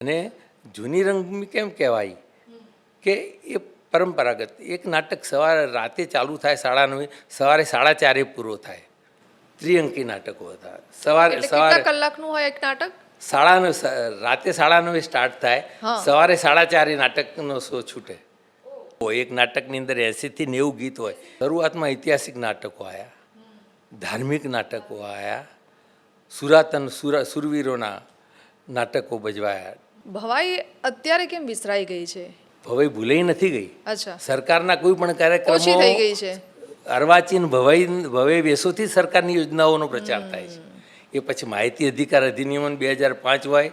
અને જૂની રંગભૂમિ કેમ કહેવાય કે એ પરંપરાગત એક નાટક સવારે રાતે ચાલુ થાય 9:30, સવારે 4:30 પૂરો થાય. ત્રિઅંકી નાટકો હતા. સવારે કેટલા કલાકનું હોય એક નાટક? 9:30 રાતે 9:30 સ્ટાર્ટ થાય, સવારે 4:30 નાટકનો શો છૂટે. એક નાટકની અંદર 80થી 90 ગીત હોય. શરૂઆતમાં ઐતિહાસિક નાટકો આવ્યા, ધાર્મિક નાટકો આવ્યા, સુરવીરોના નાટકો ભજવાયા. ભવાઈ અત્યારે કેમ વિસરાઈ ગઈ છે? ભવાઈ ભૂલાઈ નથી ગઈ. અચ્છા, સરકારના કોઈ પણ ઓછી થઈ કાર્યક્રમો ગઈ છે. અર્વાચીન ભવાઈ વેસોથી સરકારની યોજનાઓનો પ્રચાર થાય છે. એ પછી માહિતી અધિકાર અધિનિયમ 2005 હોય,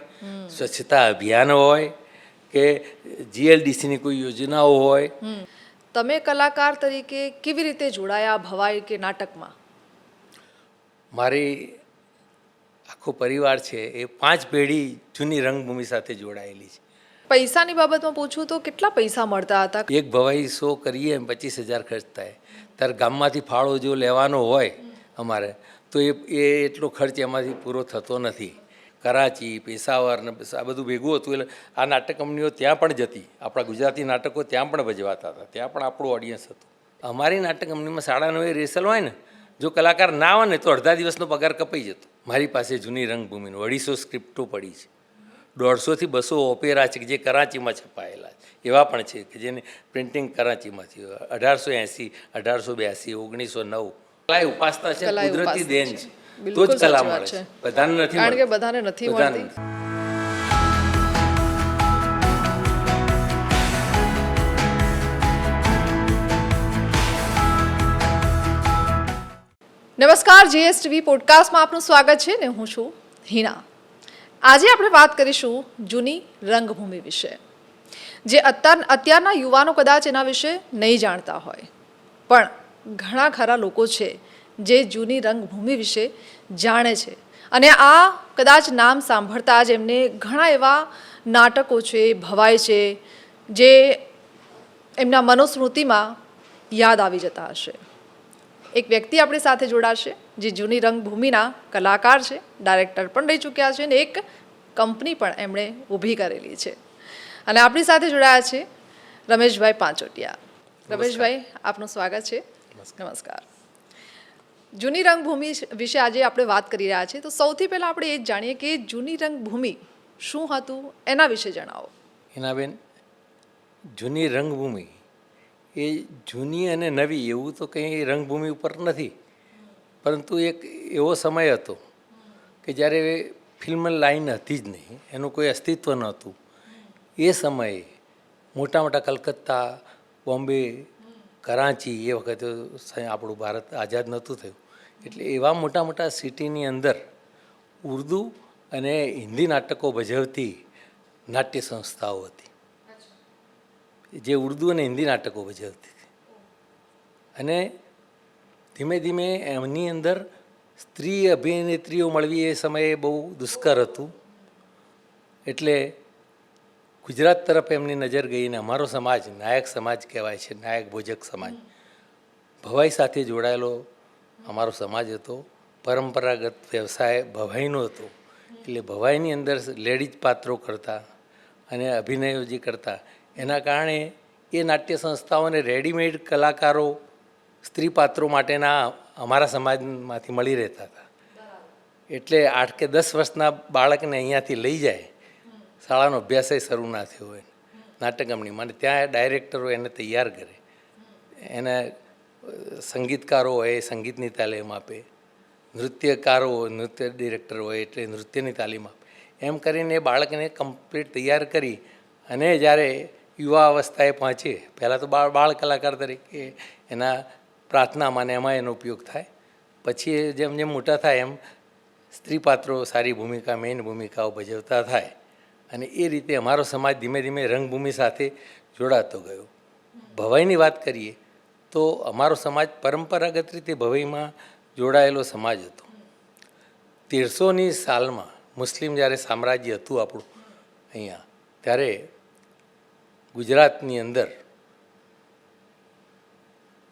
સ્વચ્છતા અભિયાન હોય કે જીએલડીસીની કોઈ યોજનાઓ હોય. તમે કલાકાર તરીકે કેવી રીતે જોડાયા ભવાઈ કે નાટકમાં? મારી આખો પરિવાર છે એ 5 પેઢી જૂની રંગભૂમિ સાથે જોડાયેલી છે. પૈસાની બાબતમાં પૂછું તો કેટલા પૈસા મળતા હતા? એક ભવાઈ શો કરીએ એમ 25,000 ખર્ચ થાય. ત્યારે ગામમાંથી ફાળો જો લેવાનો હોય અમારે તો એ એટલો ખર્ચ એમાંથી પૂરો થતો નથી. કરાચી, પેશાવર ને આ બધું ભેગું હતું એટલે આ નાટક કંપનીઓ ત્યાં પણ જતી. આપણા ગુજરાતી નાટકો ત્યાં પણ ભજવાતા હતા. ત્યાં પણ આપણું ઓડિયન્સ હતું. અમારી નાટક કંપનીમાં 9:30 રેસલ હોય ને, જો કલાકાર ના આવે ને તો અડધા દિવસનો પગાર કપાઈ જતો. મારી પાસે જૂની રંગભૂમિનો 250 સ્ક્રિપ્ટો પડી છે. 150થી 200 ઓપેરા છે કે જે કરાચીમાં છપાયેલા છે. એવા પણ છે કે જેને પ્રિન્ટિંગ કરાચીમાંથી 1880, 1882, 1909. કલા ઉપાસના છે, કુદરતી દેન છે. તો જ કલા મળે છે. બધાને નથી, કારણ કે બધાને નથી મળતી. નમસ્કાર, જીએસટીવી પોડકાસ્ટમાં આપનું સ્વાગત છે ને હું છું હિના. આજે આપણે વાત કરીશું જૂની રંગભૂમિ વિશે. જે અત્યારના યુવાનો કદાચ એના વિશે નહીં જાણતા હોય, પણ ઘણા ખરા લોકો છે જે જૂની રંગભૂમિ વિશે જાણે છે. અને આ કદાચ નામ સાંભળતા જ એમને ઘણા એવા નાટકો છે, ભવાઈ છે, જે એમના મનોસ્મૃતિમાં યાદ આવી જતા હશે. એક વ્યક્તિ આપણી સાથે જોડાશે જે જૂની રંગભૂમિના કલાકાર છે, ડાયરેક્ટર પણ રહી ચૂક્યા છે અને એક કંપની પણ એમણે ઊભી કરેલી છે. અને આપણી સાથે જોડાયા છે રમેશભાઈ પાંચોટિયા. રમેશભાઈ, આપનું સ્વાગત છે. નમસ્કાર. જૂની રંગભૂમિ વિશે આજે આપણે વાત કરી રહ્યા છીએ, તો સૌથી પહેલાં આપણે એ જ જાણીએ કે જૂની રંગભૂમિ શું હતું, એના વિશે જણાવો. હિનાબેન, જૂની રંગભૂમિ એ જૂની અને નવી એવું તો કંઈ રંગભૂમિ ઉપર નથી, પરંતુ એક એવો સમય હતો કે જ્યારે ફિલ્મ લાઈન હતી જ નહીં, એનું કોઈ અસ્તિત્વ નહોતું. એ સમયે મોટા મોટા કલકત્તા, બોમ્બે, કરાચી, એ વખતે આપણું ભારત આઝાદ નહોતું થયું, એટલે એવા મોટા મોટા સિટીની અંદર ઉર્દૂ અને હિન્દી નાટકો ભજવતી નાટ્ય સંસ્થાઓ હતી, જે ઉર્દૂ અને હિન્દી નાટકો ભજવતી હતી. અને ધીમે ધીમે એમની અંદર સ્ત્રી અભિનેત્રીઓ મળવી એ સમયે બહુ દુષ્કર હતું. એટલે ગુજરાત તરફ એમની નજર ગઈને અમારો સમાજ, નાયક સમાજ કહેવાય છે, નાયક ભોજક સમાજ, ભવાઈ સાથે જોડાયેલો અમારો સમાજ હતો. પરંપરાગત વ્યવસાય ભવાઈનો હતો. એટલે ભવાઈની અંદર લેડીઝ પાત્રો કરતા અને અભિનયો જે કરતા, એના કારણે એ નાટ્ય સંસ્થાઓને રેડીમેડ કલાકારો સ્ત્રી પાત્રો માટેના અમારા સમાજમાંથી મળી રહેતા હતા. એટલે 8 કે 10 વર્ષના બાળકને અહીંયાથી લઈ જાય, શાળાનો અભ્યાસ શરૂ ના થયો હોય, નાટક કંપનીમાં, ત્યાં ડાયરેક્ટરો એને તૈયાર કરે, એને સંગીતકારો હોય એ સંગીતની તાલીમ આપે, નૃત્યકારો હોય, નૃત્ય ડિરેક્ટર હોય એટલે નૃત્યની તાલીમ આપે. એમ કરીને એ બાળકને કમ્પ્લીટ તૈયાર કરી અને જ્યારે યુવા અવસ્થાએ પહોંચે, પહેલાં તો બાળ કલાકાર તરીકે એના પ્રાર્થનામાં ને એમાં એનો ઉપયોગ થાય. પછી જેમ જેમ મોટા થાય એમ સ્ત્રી પાત્રો સારી ભૂમિકા, મેઇન ભૂમિકાઓ ભજવતા થાય. અને એ રીતે અમારો સમાજ ધીમે ધીમે રંગભૂમિ સાથે જોડાતો ગયો. ભવાઈની વાત કરીએ તો અમારો સમાજ પરંપરાગત રીતે ભવાઈમાં જોડાયેલો સમાજ હતો. 1300ની સાલમાં મુસ્લિમ જ્યારે સામ્રાજ્ય હતું આપણું અહીંયા, ત્યારે ગુજરાતની અંદર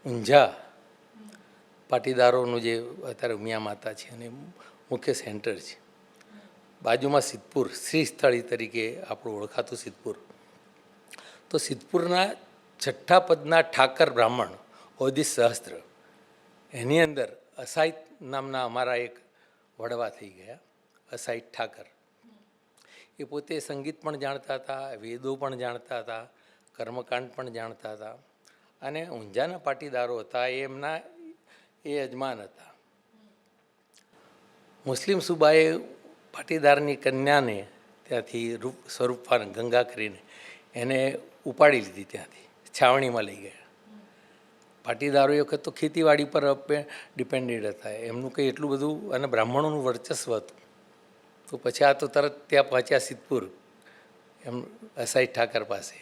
ઊંઝા પાટીદારોનું જે અત્યારે ઉમિયા માતા છે અને મુખ્ય સેન્ટર છે, બાજુમાં સિદ્ધપુર શ્રીસ્થળી તરીકે આપણું ઓળખાતું સિદ્ધપુર. તો સિદ્ધપુરના છઠ્ઠા પદના ઠાકર બ્રાહ્મણ ઓદિશ સહસ્ત્ર, એની અંદર અસાહિત નામના અમારા એક વડવા થઈ ગયા, અસાહિત ઠાકર. એ પોતે સંગીત પણ જાણતા હતા, વેદો પણ જાણતા હતા, કર્મકાંડ પણ જાણતા હતા, અને ઊંઝાના પાટીદારો હતા એ એમના એ યજમાન હતા. મુસ્લિમ સુબાએ પાટીદારની કન્યાને ત્યાંથી સ્વરૂપવાન ગંગા કરીને એને ઉપાડી લીધી, ત્યાંથી છાવણીમાં લઈ ગયા. પાટીદારો એ વખત તો ખેતીવાડી પર ડિપેન્ડેડ હતા, એમનું કંઈ એટલું બધું, અને બ્રાહ્મણોનું વર્ચસ્વ હતું. તો પછી આ તો તરત ત્યાં પહોંચ્યા સિદ્ધપુર એમ અસાઈ ઠાકર પાસે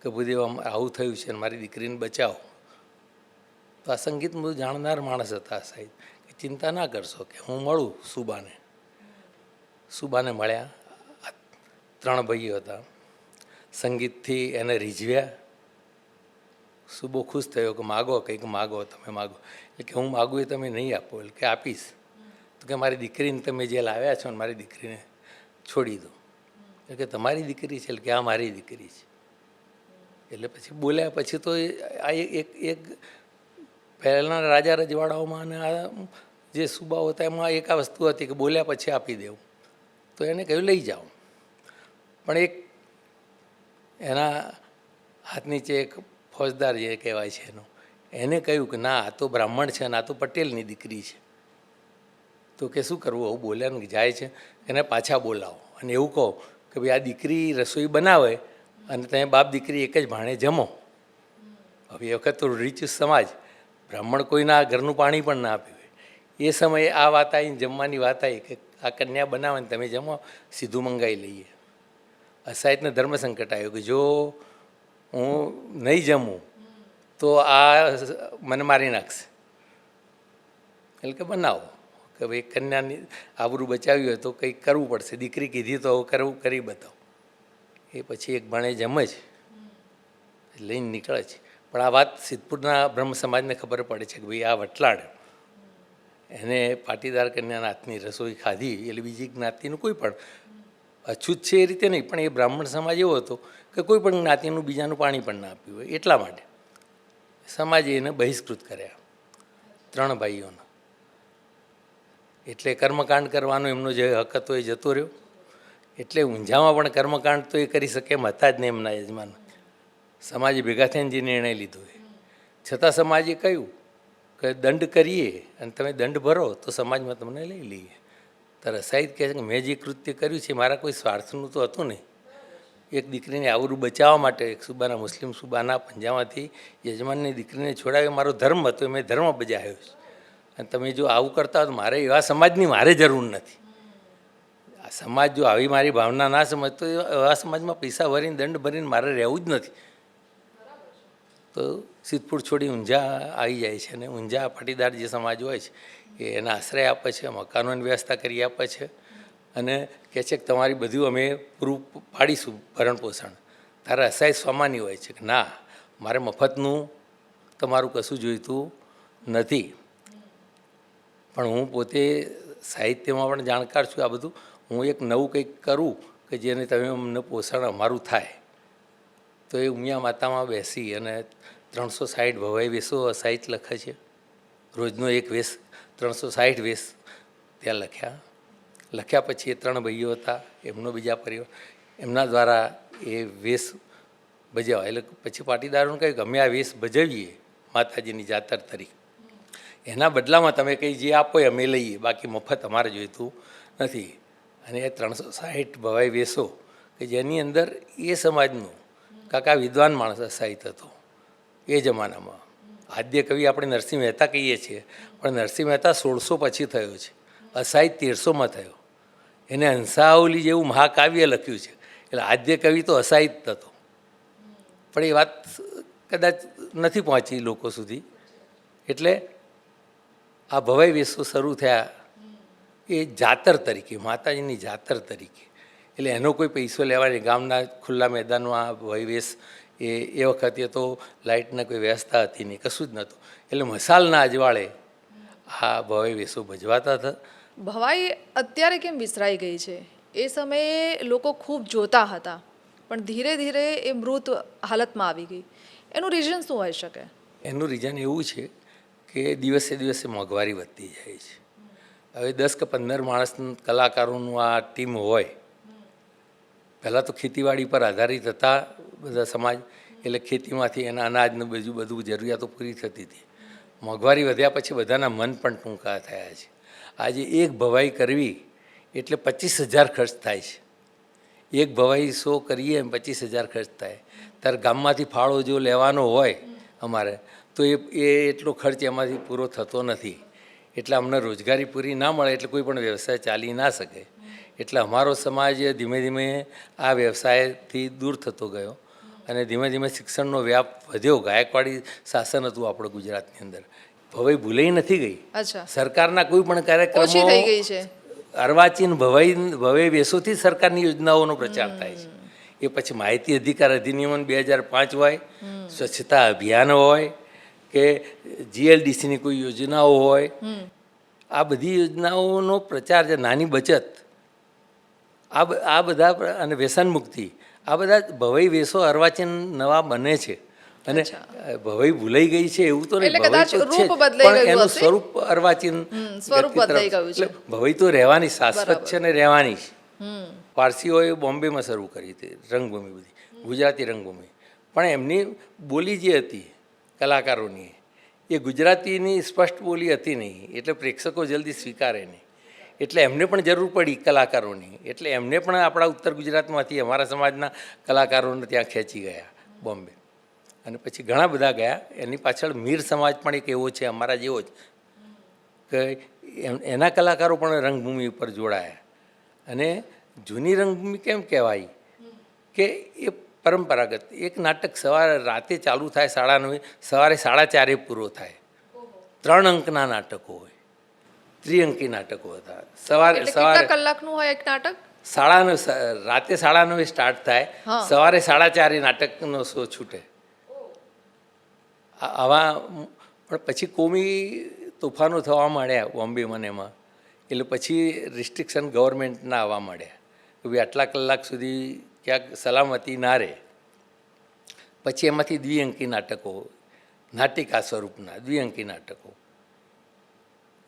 કે ભૂદેવ આવું થયું છે, મારી દીકરીને બચાવો. તો આ સંગીત બધું જાણનાર માણસ હતા અસાઈ, કે ચિંતા ના કરશો, કે હું મળું સુબાને. સુબાને મળ્યા, 3 ભાઈઓ હતા. સંગીતથી એને રીઝવ્યા. સુબો ખુશ થયો કે માગો, કંઈક માગો, તમે માગો. એટલે કે હું માગું એ તમે નહીં આપો. એટલે કે આપીશ. તો કે મારી દીકરીને તમે જે લાવ્યા છો ને મારી દીકરીને છોડી દો. એટલે કે તમારી દીકરી છે? એટલે કે આ મારી દીકરી છે. એટલે પછી બોલ્યા. પછી તો આ એક પહેલાંના રાજા રજવાડાઓમાં અને આ જે સુબાઓ હતા એમાં એક આ વસ્તુ હતી કે બોલ્યા પછી આપી દેવું. તો એને કહ્યું લઈ જાઓ. પણ એક એના હાથ નીચે એક ફોજદાર જે કહેવાય છે એનો, એને કહ્યું કે ના, આ તો બ્રાહ્મણ છે અને આ તો પટેલની દીકરી છે. તો કે શું કરવું? આવું બોલ્યા ને જાય છે, એને પાછા બોલાવો અને એવું કહો કે ભાઈ આ દીકરી રસોઈ બનાવે અને તમે બાપ દીકરી એક જ ભાણે જમો. હવે એ વખત તો રીચ સમાજ, બ્રાહ્મણ કોઈના ઘરનું પાણી પણ ના પીવે. એ સમયે આ વાત આવીને જમવાની વાત આવી કે આ કન્યા બનાવે ને તમે જમો, સીધું મંગાવી લઈએ. અસાહિતને ધર્મ સંકટ આવ્યું કે જો હું નહીં જમું તો આ મને મારી નાખશે. એટલે કે બનાવો, કે ભાઈ કન્યાની આબરૂ બચાવી હોય તો કંઈક કરવું પડશે, દીકરી કીધી તો કરવું, કરી બતાવો. એ પછી એક ભાણે જમે છે, લઈને નીકળે છે. પણ આ વાત સિદ્ધપુરના બ્રહ્મ સમાજને ખબર પડે છે કે ભાઈ આ વટલાડ એને પાટીદાર કન્યાના હાથની રસોઈ ખાધી. એટલે બીજી જ્ઞાતિનું કોઈ પણ અછૂત છે એ રીતે નહીં, પણ એ બ્રાહ્મણ સમાજ એવો હતો કે કોઈ પણ જ્ઞાતિનું બીજાનું પાણી પણ ના પીવું હોય. એટલા માટે સમાજે એને બહિષ્કૃત કર્યા, 3 ભાઈઓનો. એટલે કર્મકાંડ કરવાનો એમનો જે હક હતો એ જતો રહ્યો. એટલે ઊંઝામાં પણ કર્મકાંડ તો એ કરી શકે એમ હતા જ નહીં એમના યજમાન. સમાજે ભેગા થઈને જે નિર્ણય લીધો એ છતાં સમાજે કહ્યું કે દંડ કરીએ અને તમે દંડ ભરો તો સમાજમાં તમને લઈ લઈએ. તો રસાઈ કહે છે કે મેં જે કૃત્ય કર્યું છે મારા કોઈ સ્વાર્થનું તો હતું નહીં. એક દીકરીને આવરું બચાવવા માટે એક સુબાના, મુસ્લિમ સુબાના પંજામાંથી યજમાનની દીકરીને છોડાવી મારો ધર્મ હતો, મેં ધર્મ બજાવ્યો છે. અને તમે જો આવું કરતા હો તો મારે એવા સમાજની મારે જરૂર નથી. આ સમાજ જો આવી મારી ભાવના ના સમજતો એવા સમાજમાં પૈસા ભરીને દંડ ભરીને મારે રહેવું જ નથી. તો સિદ્ધપુર છોડી ઊંઝા આવી જાય છે. અને ઊંઝા પાટીદાર જે સમાજ હોય છે એ એના આશ્રય આપે છે, મકાનોની વ્યવસ્થા કરી આપે છે અને કહે છે કે તમારી બધું અમે પૂરું પાડીશું ભરણ પોષણ. તારે અસાય સ્વમાની હોય છે કે ના, મારે મફતનું તમારું કશું જોઈતું નથી. પણ હું પોતે સાહિત્યમાં પણ જાણકાર છું. આ બધું હું એક નવું કંઈક કરું કે જેને તમે અમને પોષણ અમારું થાય. તો એ ઉમિયા માતામાં બેસી અને 360 ભવાઈ વેશો અસાહિત લખે છે. રોજનો એક વેશ, 360 વેશ ત્યાં લખ્યા પછી એ 3 ભાઈઓ હતા, એમનો બીજા પરિવાર, એમના દ્વારા એ વેશ ભજવાય. એટલે પછી પાટીદારોને કહ્યું કે અમે આ વેશ ભજવીએ માતાજીની જાતર તરીકે, એના બદલામાં તમે કંઈ જે આપો એ અમે લઈએ, બાકી મફત અમારે જોઈતું નથી. અને એ 360 ભવાઈ વેશો કે જેની અંદર એ સમાજનું કાકા વિદ્વાન માણસ અસાહિત હતો એ જમાનામાં. આદ્ય કવિ આપણે નરસિંહ મહેતા કહીએ છીએ, પણ નરસિંહ મહેતા 1600 પછી થયો છે, અસાહિત 1300માં થયો. એને હંસાવલી જેવું મહાકાવ્ય લખ્યું છે. એટલે આદ્ય કવિ તો અસાહિત હતો, પણ એ વાત કદાચ નથી પહોંચી લોકો સુધી. એટલે આ ભવાઈ વેશો શરૂ થયા એ જાતર તરીકે, માતાજીની જાતર તરીકે. એટલે એનો કોઈ પૈસો લેવાની, ગામના ખુલ્લા મેદાનમાં આ ભવાઈ વેશ એ વખતે તો લાઇટને કોઈ વ્યવસ્થા હતી નહીં, કશું જ નહોતું. એટલે મસાલના અજવાળે આ ભવાઈ વેશો ભજવાતા હતા ભવાઈ અત્યારે કેમ વિસરાઈ ગઈ છે? એ સમયે લોકો ખૂબ જોતા હતા, પણ ધીરે ધીરે એ મૃત હાલતમાં આવી ગઈ. એનું રીઝન શું હોઈ શકે? એનું રીઝન એવું છે કે દિવસે દિવસે મોંઘવારી વધતી જાય છે. હવે 10 કે 15 માણસ કલાકારોનું આ ટીમ હોય. પહેલાં તો ખેતીવાડી પર આધારિત હતા બધા સમાજ, એટલે ખેતીમાંથી એના અનાજનું બધું જરૂરિયાતો પૂરી થતી હતી. મોંઘવારી વધ્યા પછી બધાના મન પણ ટૂંકા થયા છે. આજે એક ભવાઈ કરવી એટલે 25,000 ખર્ચ થાય છે. એક ભવાઈ શો કરીએ એમ 25,000 ખર્ચ થાય. ત્યારે ગામમાંથી ફાળો જો લેવાનો હોય અમારે, તો એ એટલો ખર્ચ એમાંથી પૂરો થતો નથી. એટલે અમને રોજગારી પૂરી ના મળે એટલે કોઈ પણ વ્યવસાય ચાલી ના શકે. એટલે અમારો સમાજ ધીમે ધીમે આ વ્યવસાયથી દૂર થતો ગયો અને ધીમે ધીમે શિક્ષણનો વ્યાપ વધ્યો. ગાયકવાડી શાસન હતું આપણું ગુજરાતની અંદર. ભવાઈ ભૂલાઈ નથી ગઈ. અચ્છા, સરકારના કોઈ પણ ઓછી થઈ કાર્યક્રમો ગઈ છે. અર્વાચીન ભવાઈ વેસોથી સરકારની યોજનાઓનો પ્રચાર થાય છે. એ પછી માહિતી અધિકાર અધિનિયમ 2005 હોય, સ્વચ્છતા અભિયાન હોય કે જીએલડીસીની કોઈ યોજનાઓ હોય, આ બધી યોજનાઓનો પ્રચાર છે. નાની બચત, આ બધા અને વ્યસન મુક્તિ, આ બધા ભવાઈ વેસો અર્વાચીન નવા બને છે. અને ભવાઈ ભૂલાઈ ગઈ છે એવું તો નહીં, એટલે કદાચ ભવાઈ તો છે રૂપ બદલાઈ પણ ગયું એનું હશે. સ્વરૂપ અર્વાચીન સ્વરૂપ વ્યક્તિ બદલાઈ તરફ. ગયું છે. એટલે ભવાઈ તો રહેવાની, શાશ્વત છે ને રહેવાની છે. હમ, પારસીઓએ બોમ્બેમાં શરૂ કરી હતી રંગભૂમિ, બધી ગુજરાતી રંગભૂમિ. પણ એમની બોલી જે હતી કલાકારોની, એ ગુજરાતીની સ્પષ્ટ બોલી હતી નહીં, એટલે પ્રેક્ષકો જલ્દી સ્વીકારે નહીં. એટલે એમને પણ જરૂર પડી કલાકારોની. એટલે એમને પણ આપણા ઉત્તર ગુજરાતમાંથી અમારા સમાજના કલાકારોને ત્યાં ખેંચી ગયા બોમ્બે. અને પછી ઘણા બધા ગયા. એની પાછળ મીર સમાજ પણ એક એવો છે અમારા જેવો જ, કે એના કલાકારો પણ રંગભૂમિ ઉપર જોડાયા. અને જૂની રંગભૂમિ કેમ કહેવાય કે એ પરંપરાગત. એક નાટક રાતે ચાલુ થાય 9:30, સવારે 4:30 પૂરો થાય. 3 અંકના નાટકો હોય, ત્રિઅંકી નાટકો હતા. સવારે કેટલા કલાકનું હોય એક નાટક? 9:30, રાતે 9:30 સ્ટાર્ટ થાય, સવારે 4:30 નાટકનો શો છૂટે. આવા પણ પછી કોમી તોફાનો થવા માંડ્યા બોમ્બેમાં ને એમાં. એટલે પછી રિસ્ટ્રિક્શન ગવર્મેન્ટના આવવા માંડ્યા કે ભાઈ આટલા કલાક સુધી ક્યાંક સલામતી ના રહે. પછી એમાંથી દ્વિઅંકી નાટકો, નાટિકા સ્વરૂપના દ્વિઅંકી નાટકો,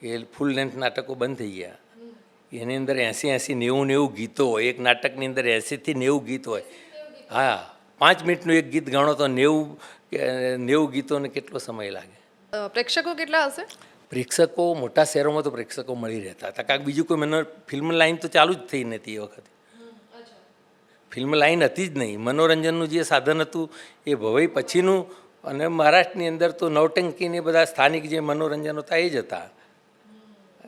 એ ફૂલ લેન્થ નાટકો બંધ થઈ ગયા. એની અંદર 80, 90 ગીતો હોય. એક નાટકની અંદર 80 થી 90 ગીત હોય. હા, 5 મિનિટનું એક ગીત ગણો તો 90 ગીતોને કેટલો સમય લાગે? પ્રેક્ષકો કેટલા હશે? પ્રેક્ષકો મોટા શહેરોમાં તો પ્રેક્ષકો મળી રહેતા હતા, કારણ કે બીજું કોઈ ફિલ્મ લાઈન તો ચાલુ જ થઈ નથી એ વખતે. ફિલ્મ લાઈન હતી જ નહીં. મનોરંજનનું જે સાધન હતું એ ભવાઈ પછીનું. અને મહારાષ્ટ્રની અંદર તો નવટંકીને બધા સ્થાનિક જે મનોરંજન હતા એ જ હતા.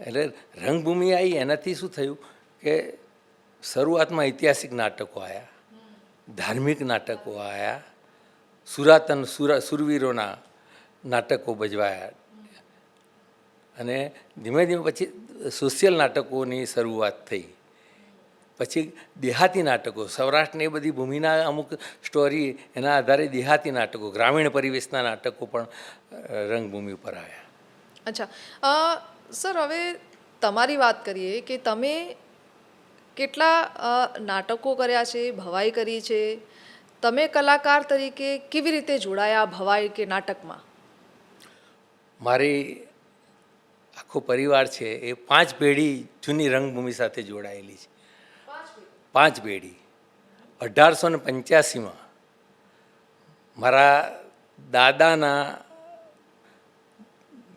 એટલે રંગભૂમિ આવી એનાથી શું થયું કે શરૂઆતમાં ઐતિહાસિક નાટકો આવ્યા, ધાર્મિક નાટકો આવ્યા, સુરવીરોના નાટકો ભજવાયા. અને ધીમે ધીમે પછી સોશિયલ નાટકોની શરૂઆત થઈ. પછી દેહાતી નાટકો, સૌરાષ્ટ્રની એ બધી ભૂમિના અમુક સ્ટોરી, એના આધારે દેહાતી નાટકો, ગ્રામીણ પરિવેશના નાટકો પણ રંગભૂમિ ઉપર આવ્યા. અચ્છા સર, હવે તમારી વાત કરીએ કે તમે કેટલા નાટકો કર્યા છે, ભવાઈ કરી છે. તમે કલાકાર તરીકે કેવી રીતે જોડાયા ભવાઈ કે નાટકમાં? મારી આખો પરિવાર છે એ 5 પેઢી જૂની રંગભૂમિ સાથે જોડાયેલી છે. 5 પેઢી. 1885માં મારા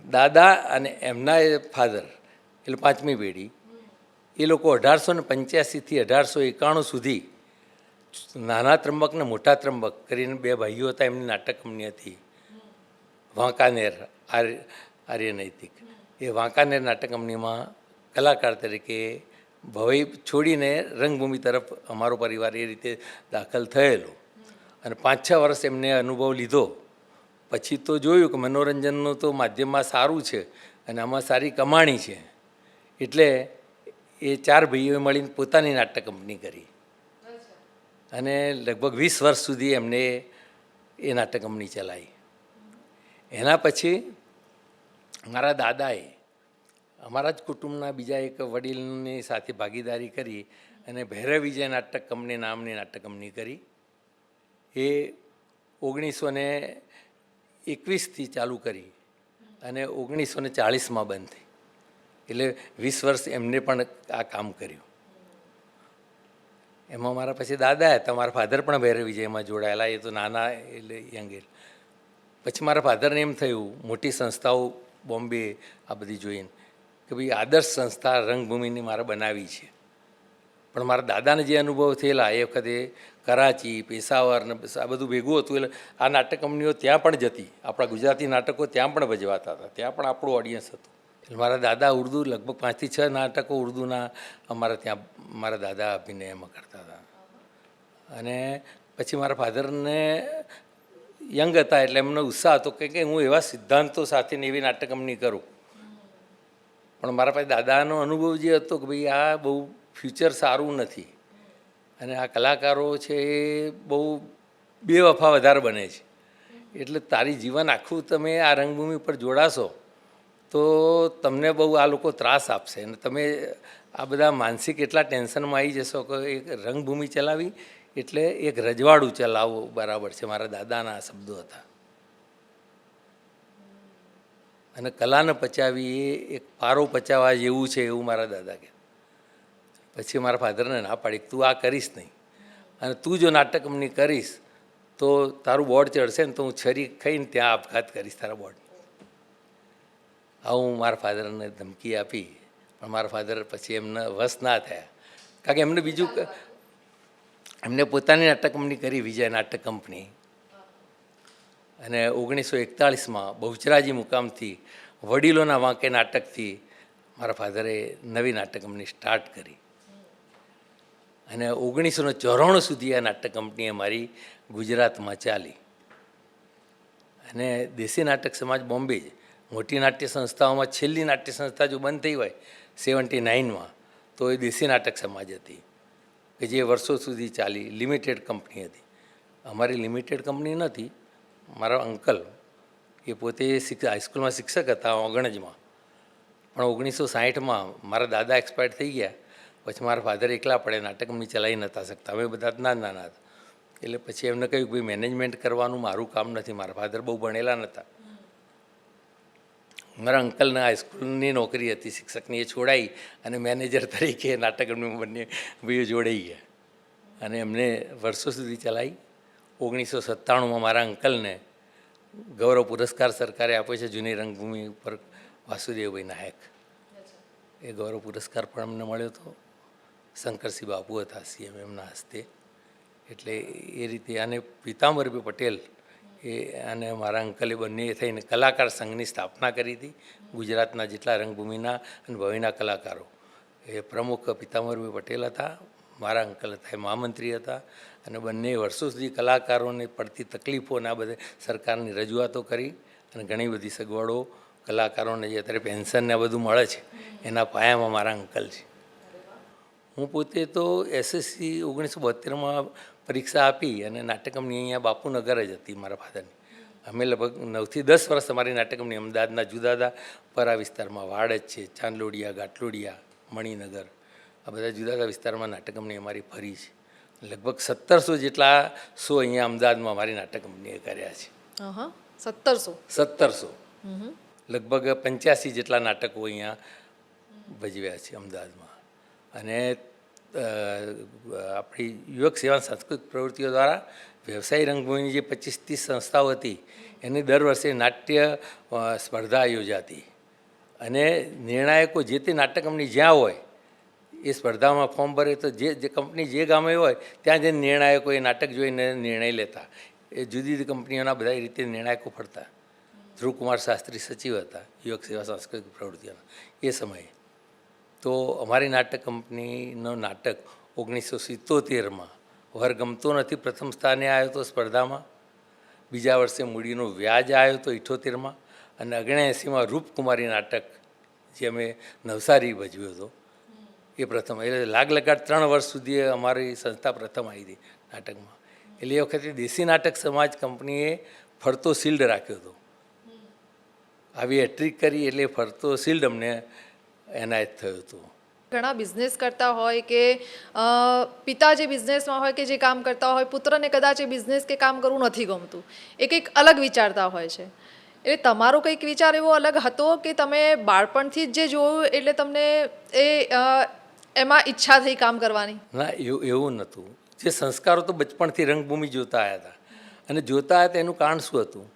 દાદા અને એમના ફાધર, એટલે 5મી પેઢી, એ લોકો 1885 થી 1891 સુધી નાના ત્રંબક ને મોટા ત્રંબક કરીને 2 ભાઈઓ હતા. એમની નાટક કંપની હતી વાંકાનેર આર્યનૈતિક. એ વાંકાનેર નાટક કંપનીમાં કલાકાર તરીકે ભવાઈ છોડીને રંગભૂમિ તરફ અમારો પરિવાર એ રીતે દાખલ થયેલો. અને 5-6 વર્ષ એમને અનુભવ લીધો. પછી તો જોયું કે મનોરંજનનું તો માધ્યમમાં સારું છે અને આમાં સારી કમાણી છે. એટલે એ 4 ભાઈઓએ મળીને પોતાની નાટક કંપની કરી અને લગભગ 20 વર્ષ સુધી એમને એ નાટક કંપની ચલાવી. એના પછી મારા દાદાએ અમારા જ કુટુંબના બીજા એક વડીલની સાથે ભાગીદારી કરી અને ભૈરવ વિજય નાટક કંપની નામની નાટક કંપની કરી. એ 1921થી ચાલુ કરી અને 1940માં બંધ થઈ. એટલે 20 વર્ષ એમને પણ આ કામ કર્યું. એમાં મારા પછી દાદા હતા, મારા ફાધર પણ ભૈરવ વિજયમાં જોડાયેલા. એ તો નાના એટલે યંગ. પછી મારા ફાધરને એમ થયું, મોટી સંસ્થાઓ બોમ્બે આ બધી જોઈને, કે ભાઈ આદર્શ સંસ્થા રંગભૂમિની મારે બનાવી છે. પણ મારા દાદાને જે અનુભવ થયેલા એ વખતે કરાચી, પેશાવર ને આ બધું ભેગું હતું. એટલે આ નાટક કંપનીઓ ત્યાં પણ જતી, આપણા ગુજરાતી નાટકો ત્યાં પણ ભજવાતા હતા, ત્યાં પણ આપણું ઓડિયન્સ હતું. એટલે મારા દાદા ઉર્દુ લગભગ 5 થી 6 નાટકો ઉર્દુના અમારા ત્યાં મારા દાદા અભિનયમાં કરતા હતા. અને પછી મારા ફાધરને યંગ હતા એટલે એમનો ઉત્સાહ હતો કે હું એવા સિદ્ધાંતો સાથેની એવી નાટક કંપની કરું. પણ મારા પાસે દાદાનો અનુભવ જે હતો કે ભાઈ આ બહુ ફ્યુચર સારું નથી અને આ કલાકારો છે એ બહુ બેવફા વધારે બને છે. એટલે તારી જીવન આખું તમે આ રંગભૂમિ પર જોડાશો તો તમને બહુ આ લોકો ત્રાસ આપશે અને તમે આ બધા માનસિક એટલા ટેન્શનમાં આવી જશો કે એક રંગભૂમિ ચલાવી એટલે એક રજવાડું ચલાવવું બરાબર છે. મારા દાદાના આ શબ્દો હતા. અને કલાને પચાવી એ એક પારો પચાવવા જેવું છે એવું મારા દાદા કહે. પછી મારા ફાધરને ના પાડી, તું આ કરીશ નહીં અને તું જો નાટક કંપની કરીશ તો તારું બોર્ડ ચડશે ને તો હું છરી ખાઈને ત્યાં આપઘાત કરીશ તારા બોર્ડ. આવું મારા ફાધરને ધમકી આપી. પણ મારા ફાધર પછી એમને વશ ના થયા, કારણ કે એમને બીજું એમને પોતાની નાટક કંપની કરી, વિજય નાટક કંપની. અને 1941માં બહુચરાજી મુકામથી વડીલોના વાંકે નાટકથી મારા ફાધરે નવી નાટક કંપની સ્ટાર્ટ કરી. અને 1994 સુધી આ નાટક કંપની અમારી ગુજરાતમાં ચાલી. અને દેશી નાટક સમાજ બોમ્બે મોટી નાટ્ય સંસ્થાઓમાં છેલ્લી નાટ્ય સંસ્થા જો બંધ થઈ હોય 79માં તો એ દેશી નાટક સમાજ હતી કે જે વર્ષો સુધી ચાલી. લિમિટેડ કંપની હતી. અમારી લિમિટેડ કંપની નથી. મારા અંકલ એ પોતે હાઈસ્કૂલમાં શિક્ષક હતા ઓગણજમાં. પણ 1960માં મારા દાદા એક્સપાયર થઈ ગયા. પછી મારા ફાધર એકલા પડે, નાટક કંપની ચલાવી નહોતા શકતા. અમે બધા નાના હતા. એટલે પછી એમને કહ્યું ભાઈ મેનેજમેન્ટ કરવાનું મારું કામ નથી. મારા ફાધર બહુ ભણેલા નહોતા. મારા અંકલને હાઈસ્કૂલની નોકરી હતી શિક્ષકની, એ છોડાઈ અને મેનેજર તરીકે નાટક કંપની બંને ભાઈઓ જોડાઈ ગયા અને એમને વર્ષો સુધી ચલાવી. 1997માં મારા અંકલને ગૌરવ પુરસ્કાર સરકારે આપ્યો છે જૂની રંગભૂમિ ઉપર, વાસુદેવભાઈ નાયક. એ ગૌરવ પુરસ્કાર પણ અમને મળ્યો હતો. શંકરસિંહ બાપુ હતા સીએમ, એમના હસ્તે. એટલે એ રીતે અને પીતાંબરભાઈ પટેલ અને મારા અંકલે બંને થઈને કલાકાર સંઘની સ્થાપના કરી હતી. ગુજરાતના જેટલા રંગભૂમિના અને ભવિના કલાકારો એ પ્રમુખ પીતાંબરભાઈ પટેલ હતા. મારા અંકલ હતા એ મહામંત્રી હતા. અને બંને વર્ષો સુધી કલાકારોને પડતી તકલીફો અને આ બધે સરકારની રજૂઆતો કરી અને ઘણી બધી સગવડો કલાકારોને જે અત્યારે પેન્શન ને આ બધું મળે છે એના પાયામાં મારા અંકલ છે. હું પોતે તો એસએસસી 1972માં પરીક્ષા આપી અને નાટક કંપની અહીંયા બાપુનગર જ હતી મારા ફાધરની. અમે લગભગ 9 થી 10 વર્ષ અમારી નાટક કંપની અમદાવાદના જુદા જુદા પરા વિસ્તારમાં, વાડ જ છે, ચાંદલોડિયા, ગાટલોડિયા, મણિનગર, આ બધા જુદા જુદા વિસ્તારમાં નાટક કંપની અમારી ફરી છે. લગભગ 1700 જેટલા શો અહીંયા અમદાવાદમાં અમારી નાટક કંપનીએ કર્યા છે. 1700 લગભગ 85 જેટલા નાટકો અહીંયા ભજવ્યા છે અમદાવાદમાં. અને આપણી યુવક સેવા સાંસ્કૃતિક પ્રવૃત્તિઓ દ્વારા વ્યવસાયી રંગભૂમિની જે 25-30 સંસ્થાઓ હતી એની દર વર્ષે નાટ્ય સ્પર્ધા યોજાતી અને નિર્ણાયકો જે તે નાટક કંપની જ્યાં હોય એ સ્પર્ધામાં ફોર્મ ભરે તો જે કંપની જે ગામે હોય ત્યાં જઈને નિર્ણાયકો એ નાટક જોઈને નિર્ણય લેતા. એ જુદી જુદી કંપનીઓના બધા રીતે નિર્ણાયકો ફરતા. ધ્રુવકુમાર શાસ્ત્રી સચિવ હતા યુવક સેવા સાંસ્કૃતિક પ્રવૃત્તિઓના એ સમયે. તો અમારી નાટક કંપનીનો નાટક 1977માં વર ગમતો નથી પ્રથમ સ્થાને આવ્યો હતો સ્પર્ધામાં. બીજા વર્ષે મૂડીનો વ્યાજ આવ્યો હતો 78માં. અને 79માં રૂપકુમારી નાટક જે અમે નવસારી ભજવ્યો હતો એ પ્રથમ. એટલે લાગલગાટ 3 વર્ષ સુધી અમારી સંસ્થા પ્રથમ આવી હતી નાટકમાં. એટલે એ વખતે દેશી નાટક સમાજ કંપનીએ ફરતો શિલ્ડ રાખ્યો હતો. આવી હેટ્રિક કરી એટલે ફરતો શિલ્ડ અમને એનાયત થયું હતું. ઘણા બિઝનેસ કરતા હોય કે પિતા જે બિઝનેસમાં હોય કે જે કામ કરતા હોય, પુત્રને કદાચ એ બિઝનેસ કે કામ કરવું નથી ગમતું, એ કંઈક અલગ વિચારતા હોય છે. એટલે તમારો કંઈક વિચાર એવો અલગ હતો કે તમે બાળપણથી જ જે જોયું એટલે તમને એ એમાં ઈચ્છા થઈ કામ કરવાની? ના, એવું નહોતું. જે સંસ્કારો તો બચપણથી રંગભૂમિ જોતા આવ્યા હતા, અને જોતા આવ્યા એનું કારણ શું હતું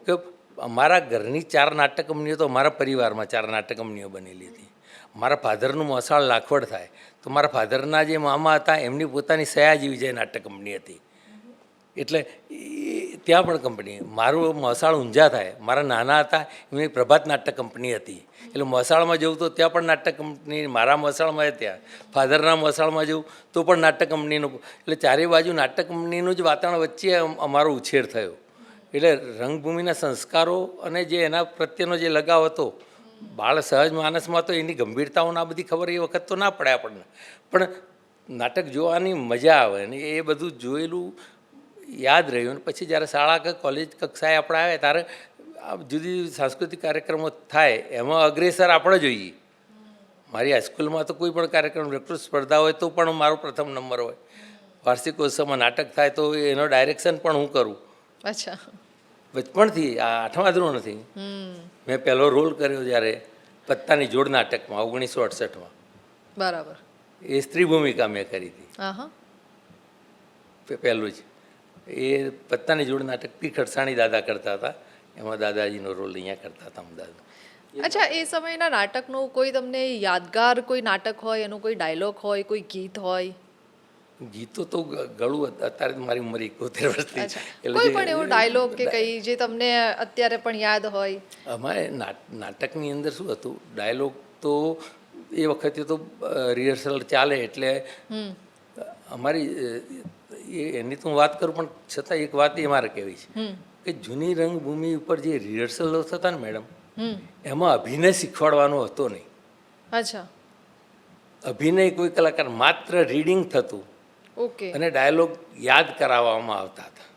કે અમારા ઘરની 4 નાટક કંપનીઓ, તો અમારા પરિવારમાં 4 નાટક કંપનીઓ બનેલી હતી. મારા ફાધરનું મોસાળ લાખવડ થાય તો મારા ફાધરના જે મામા હતા એમની પોતાની સયાજી વિજય નાટક કંપની હતી. એટલે ત્યાં પણ કંપની. મારું મોસાળ ઊંઝા થાય, મારા નાના હતા એમની પ્રભાત નાટક કંપની હતી. એટલે મોસાળમાં જવું તો ત્યાં પણ નાટક કંપની, મારા મોસાળમાં ત્યાં ફાધરના મોસાળમાં જવું તો પણ નાટક કંપનીનું. એટલે ચારે બાજુ નાટક કંપનીનું જ વાતાવરણ વચ્ચે અમારો ઉછેર થયો. એટલે રંગભૂમિના સંસ્કારો અને જે એના પ્રત્યેનો જે લગાવ હતો, બાળ સહજ માનસમાં તો એની ગંભીરતાઓના બધી ખબર એ વખત તો ના પડે આપણને, પણ નાટક જોવાની મજા આવે અને એ બધું જોયેલું યાદ રહ્યું. અને પછી જ્યારે શાળા કે કોલેજ કક્ષાએ આપણે આવે ત્યારે જુદી જુદી સાંસ્કૃતિક કાર્યક્રમો થાય એમાં અગ્રેસર આપણે જોઈએ. મારી હાઈસ્કૂલમાં તો કોઈ પણ કાર્યક્રમ, વક્તૃત્વ સ્પર્ધા હોય તો પણ મારો પ્રથમ નંબર હોય. વાર્ષિકોત્સવમાં નાટક થાય તો એનો ડાયરેક્શન પણ હું કરું. અચ્છા. બચપણથી, આ 8મા ધોરણ નથી. મેં પહેલો રોલ કર્યો જ્યારે પત્તાની જોડ નાટકમાં 1968માં. બરાબર. એ સ્ત્રી ભૂમિકા મેં કરી હતી. હા. પહેલું જ એ પત્તાની જોડ નાટક પી ખડસાણી દાદા કરતા હતા, એમાં દાદાજીનો રોલ અહીંયા કરતા હતા અમદાવાદ. અચ્છા, એ સમયના નાટકનું કોઈ તમને યાદગાર કોઈ નાટક હોય, એનો કોઈ ડાયલોગ હોય, કોઈ ગીત હોય? ગીતો તો ગળું અત્યારે મારી ઉંમર 71 વર્ષથી. કોઈ પણ એવો ડાયલોગ કે કઈ જે તમને અત્યારે પણ યાદ હોય? અમારે નાટકની અંદર શું હતું, ડાયલોગ તો એ વખતે તો રિહર્સલ ચાલે એટલે અમારી એની તો હું વાત કરું, પણ છતાં એક વાત એ મારે કહેવી છે કે જૂની રંગભૂમિ ઉપર જે રિહર્સલો થતા ને મેડમ, એમાં અભિનય શીખવાડવાનો હતો નહીં. અચ્છા. અભિનય કોઈ કલાકાર, માત્ર રીડિંગ થતું. ઓકે. અને ડાયલોગ યાદ કરાવવામાં આવતા હતા.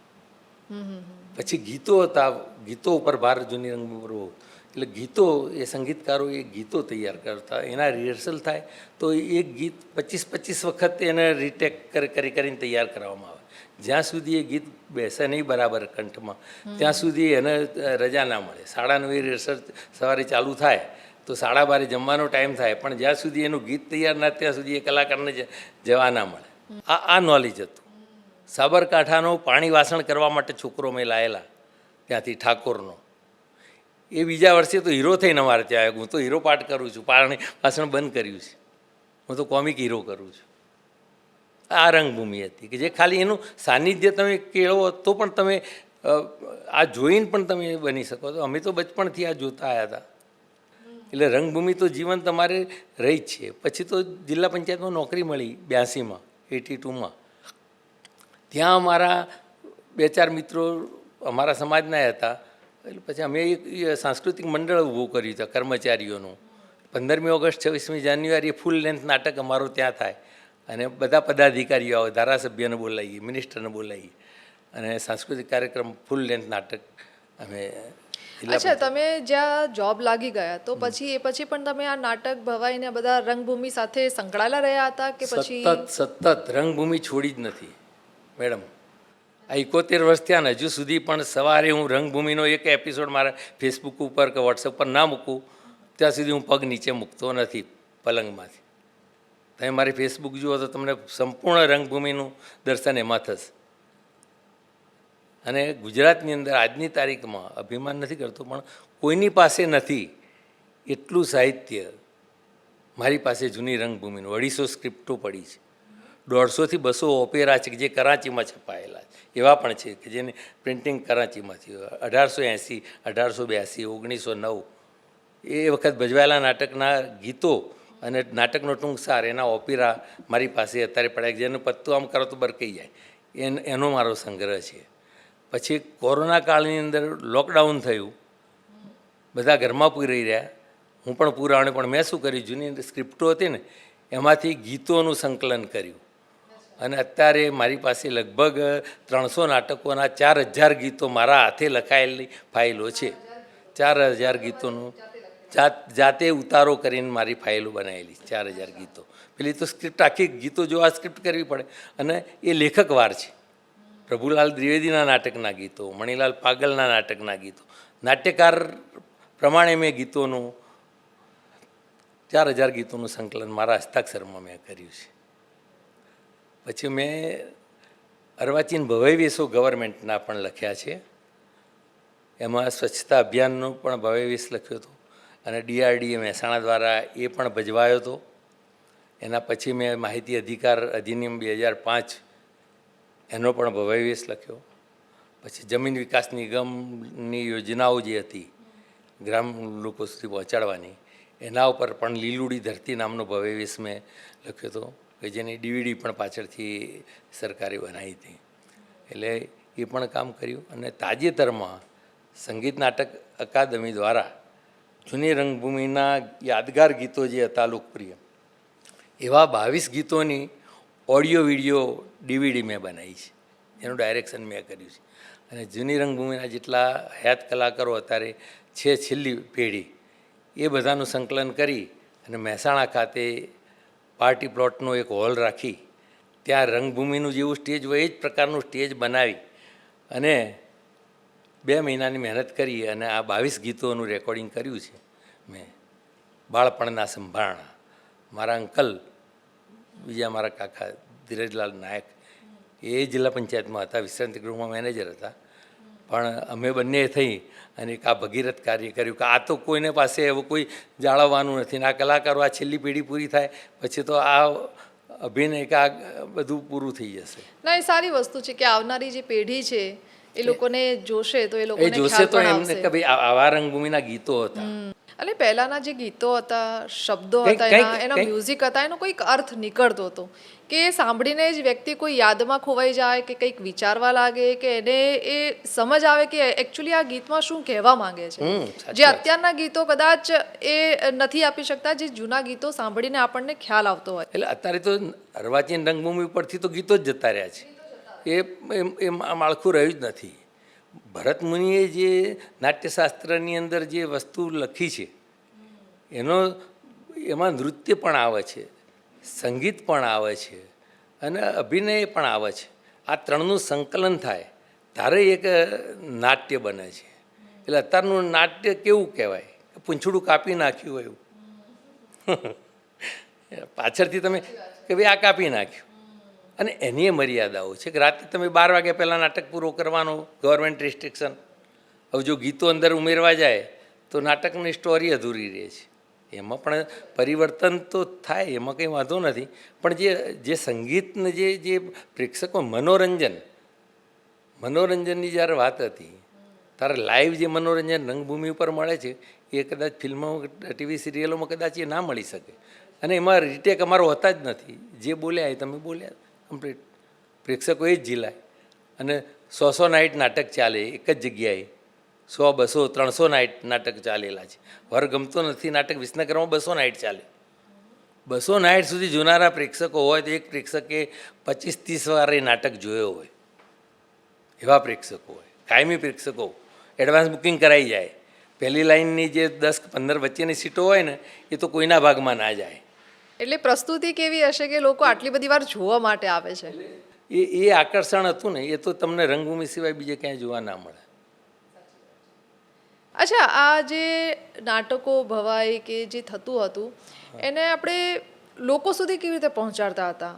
પછી ગીતો હતા, ગીતો ઉપર ભાર જૂની રંગભૂમિ પર. એટલે ગીતો, એ સંગીતકારો એ ગીતો તૈયાર કરતા, એના રિહર્સલ થાય તો એક ગીત 25 વખત એને રીટેક કરીને તૈયાર કરવામાં આવે. જ્યાં સુધી એ ગીત બેસે નહીં બરાબર કંઠમાં, ત્યાં સુધી એને રજા ના મળે. 9:30 રિહર્સલ સવારે ચાલુ થાય તો 12:30 જમવાનો ટાઈમ થાય, પણ જ્યાં સુધી એનું ગીત તૈયાર ના ત્યાં સુધી એ કલાકારને જવા ના મળે. આ નોલેજ હતું. સાબરકાંઠાનો પાણી વાસણ કરવા માટે છોકરો મેં લાયેલા ત્યાંથી, ઠાકોરનો. એ બીજા વર્ષે તો હીરો થઈને અમારે ત્યાં આવ્યો. હું તો હીરો પાઠ કરું છું, પાણી વાસણ બંધ કર્યું છે. હું તો કોમિક હીરો કરું છું. આ રંગભૂમિ હતી કે જે ખાલી એનું સાનિધ્ય તમે કેળવો તો પણ તમે આ જોઈને પણ તમે બની શકો છો. અમે તો બચપણથી આ જોતા આવ્યા હતા. એટલે રંગભૂમિ તો જીવન તમારે રહી જ છે. પછી તો જિલ્લા પંચાયતમાં નોકરી મળી 82માં, 82માં. ત્યાં અમારા 2-4 મિત્રો અમારા સમાજના હતા. એટલે પછી અમે એક સાંસ્કૃતિક મંડળ ઊભું કર્યું હતું કર્મચારીઓનું. 15મી ઓગસ્ટ, 26મી જાન્યુઆરીએ ફૂલ લેન્થ નાટક અમારું ત્યાં થાય અને બધા પદાધિકારીઓ આવે, ધારાસભ્યને બોલાવીએ, મિનિસ્ટરને બોલાવીએ અને સાંસ્કૃતિક કાર્યક્રમ ફૂલ લેન્થ નાટક અમે. અચ્છા, તમે જ્યાં જોબ લાગી ગયા તો પછી એ પછી પણ તમે આ નાટક ભવાઈને બધા રંગભૂમિ સાથે સંકળાયેલા રહ્યા હતા કે પછી? સતત રંગભૂમિ છોડી જ નથી મેડમ. આ 71 વર્ષ થયા ને હજુ સુધી પણ સવારે હું રંગભૂમિનો એક એપિસોડ મારા ફેસબુક ઉપર કે વોટ્સઅપ પર ના મૂકું ત્યાં સુધી હું પગ નીચે મૂકતો નથી પલંગમાંથી. તમે મારી ફેસબુક જુઓ તો તમને સંપૂર્ણ રંગભૂમિનું દર્શન એમાં થશે. અને ગુજરાતની અંદર આજની તારીખમાં અભિમાન નથી કરતો, પણ કોઈની પાસે નથી એટલું સાહિત્ય મારી પાસે જૂની રંગભૂમિનું. 250 સ્ક્રિપ્ટો પડી છે, 150 થી 200 ઓપેરા છે કે જે કરાંચીમાં છપાયેલા છે. એવા પણ છે કે જેને પ્રિન્ટિંગ કરાંચીમાંથી 1880, 1882, 1909 એ વખત ભજવાયેલા નાટકના ગીતો અને નાટકનો ટૂંક સાર, એના ઓપેરા મારી પાસે અત્યારે પડ્યા, જેનું પત્તું આમ કરો તો બરકાઈ જાય. એનો મારો સંગ્રહ છે. પછી કોરોના કાળની અંદર લોકડાઉન થયું, બધા ઘરમાં પૂરી રહ્યા, હું પણ પુરાણે. પણ મેં શું કર્યું, જૂની સ્ક્રિપ્ટો હતી ને એમાંથી ગીતોનું સંકલન કર્યું અને અત્યારે મારી પાસે લગભગ 300 નાટકોના 4000 ગીતો મારા હાથે લખાયેલી ફાઇલો છે. 4000 ગીતોનું જાતે ઉતારો કરીને મારી ફાઇલો બનાવેલી 4000 ગીતો. પેલી તો સ્ક્રિપ્ટ આખી ગીતો જોવા સ્ક્રિપ્ટ કરવી પડે, અને એ લેખકવાર છે. પ્રભુલાલ દ્વિવેદીના નાટકના ગીતો, મણિલાલ પાગલના નાટકના ગીતો, નાટ્યકાર પ્રમાણે મેં ગીતોનું 4000 ગીતોનું સંકલન મારા હસ્તાક્ષરમાં મેં કર્યું છે. પછી મેં અર્વાચીન ભવાઈ વેશો ગવર્મેન્ટના પણ લખ્યા છે. એમાં સ્વચ્છતા અભિયાનનો પણ ભવાઈ વેશ લખ્યો હતો, અને DRDA મહેસાણા દ્વારા એ પણ ભજવાયો હતો. એના પછી મેં માહિતી અધિકાર અધિનિયમ 2005 એનો પણ ભવાઈ વેશ લખ્યો. પછી જમીન વિકાસ નિગમની યોજનાઓ જે હતી ગ્રામ લોકો સુધી પહોંચાડવાની, એના ઉપર પણ લીલુડી ધરતી નામનો ભવાઈ વેશ મેં લખ્યો હતો, કે જેની DVD પણ પાછળથી સરકારે બનાવી હતી. એટલે એ પણ કામ કર્યું. અને તાજેતરમાં સંગીત નાટક અકાદમી દ્વારા જૂની રંગભૂમિના યાદગાર ગીતો જે હતા લોકપ્રિય, એવા 22 ગીતોની ઓડિયો વિડીયો DVD મેં બનાવી છે, એનું ડાયરેક્શન મેં કર્યું છે. અને જૂની રંગભૂમિના જેટલા હયાત કલાકારો અત્યારે છે, છેલ્લી પેઢી, એ બધાનું સંકલન કરી અને મહેસાણા ખાતે પાર્ટી પ્લોટનો એક હોલ રાખી ત્યાં રંગભૂમિનું જેવું સ્ટેજ હોય એ જ પ્રકારનું સ્ટેજ બનાવી અને 2 મહિનાની મહેનત કરી અને આ 22 ગીતોનું રેકોર્ડિંગ કર્યું છે મેં. બાળપણના સંભાળણા, મારા અંકલ બીજા મારા કાકા ધીરજલાલ નાયક એ જિલ્લા પંચાયતમાં હતા, વિશ્રાંતિ ગૃહમાં મેનેજર હતા, પણ અમે બંને થઈ અને એક આ ભગીરથ કાર્ય કર્યું કે આ તો કોઈને પાસે એવું કોઈ જાળવવાનું નથી ને આ કલાકારો, આ છેલ્લી પેઢી પૂરી થાય પછી તો આ અભિનય કે આ બધું પૂરું થઈ જશે. ના, એ સારી વસ્તુ છે કે આવનારી જે પેઢી છે એ લોકોને જોશે તો એ લોકોને જોશે ખ્યાલ તો પણ એમને આવશે. કે ભાઈ આવા રંગભૂમિના ગીતો હતા. અને પહેલાના જે ગીતો હતા, શબ્દો હતા, એના મ્યુઝિક હતા, એનો કોઈક અર્થ નીકળતો હતો કે એ સાંભળીને જ વ્યક્તિ કોઈ યાદમાં ખોવાઈ જાય કે કંઈક વિચારવા લાગે કે એને એ સમજ આવે કે એકચ્યુઅલી આ ગીતમાં શું કહેવા માંગે છે. જે અત્યારના ગીતો કદાચ એ નથી આપી શકતા, જે જૂના ગીતો સાંભળીને આપણને ખ્યાલ આવતો હોય. એટલે અત્યારે તો અર્વાચીન રંગભૂમિ ઉપરથી તો ગીતો જ જતા રહ્યા છે, એ માળખું રહ્યું જ નથી. ભરત મુનિએ જે નાટ્યશાસ્ત્રની અંદર જે વસ્તુ લખી છે એમાં નૃત્ય પણ આવે છે, સંગીત પણ આવે છે અને અભિનય પણ આવે છે. આ ત્રણનું સંકલન થાય ત્યારે એક નાટ્ય બને છે. એટલે અત્યારનું નાટ્ય કેવું કહેવાય, પૂંછડું કાપી નાખ્યું હોય એવું. પાછળથી તમે કે ભાઈ આ કાપી નાખ્યું, અને એની મર્યાદાઓ છે કે રાત્રે તમે 12 વાગ્યા પહેલાં નાટક પૂરો કરવાનો, ગવર્મેન્ટ રિસ્ટ્રિક્શન. હવે જો ગીતો અંદર ઉમેરવા જાય તો નાટકની સ્ટોરી અધૂરી રહે છે. એમાં પણ પરિવર્તન તો થાય, એમાં કંઈ વાંધો નથી, પણ જે સંગીતને જે પ્રેક્ષકો મનોરંજનની જ્યારે વાત હતી ત્યારે લાઈવ જે મનોરંજન રંગભૂમિ ઉપર મળે છે એ કદાચ ફિલ્મો, TV સિરિયલોમાં કદાચ એ ના મળી શકે. અને એમાં રીટેક અમારો હોતા જ નથી. જે બોલ્યા એ તમે બોલ્યા કમ્પ્લીટ, પ્રેક્ષકો એ જ ઝીલાય. અને 100 નાઇટ નાટક ચાલે એક જ જગ્યાએ, 100, 200, 300 નાઇટ નાટક ચાલેલા છે. વર ગમતો નથી નાટક વિસનગરમાં 200 નાઇટ ચાલે. 200 નાઇટ સુધી જોનારા પ્રેક્ષકો હોય તો એક પ્રેક્ષકે 25-30 વાર એ નાટક જોયો હોય, એવા પ્રેક્ષકો હોય, કાયમી પ્રેક્ષકો. એડવાન્સ બુકિંગ કરાઈ જાય. પહેલી લાઇનની જે 10-15 વચ્ચેની સીટો હોય ને એ તો કોઈના ભાગમાં ના જાય. એટલે પ્રસ્તુતિ કેવી હશે કે લોકો આટલી બધી વાર જોવા માટે આવે છે. એ આકર્ષણ હતું ને, એ તો તમને રંગભૂમિ સિવાય બીજે ક્યાંય જોવા ના મળે. અચ્છા, આ જે નાટકો ભવાઈ કે જે થતું હતું એને આપણે લોકો સુધી કેવી રીતે પહોંચાડતા હતા?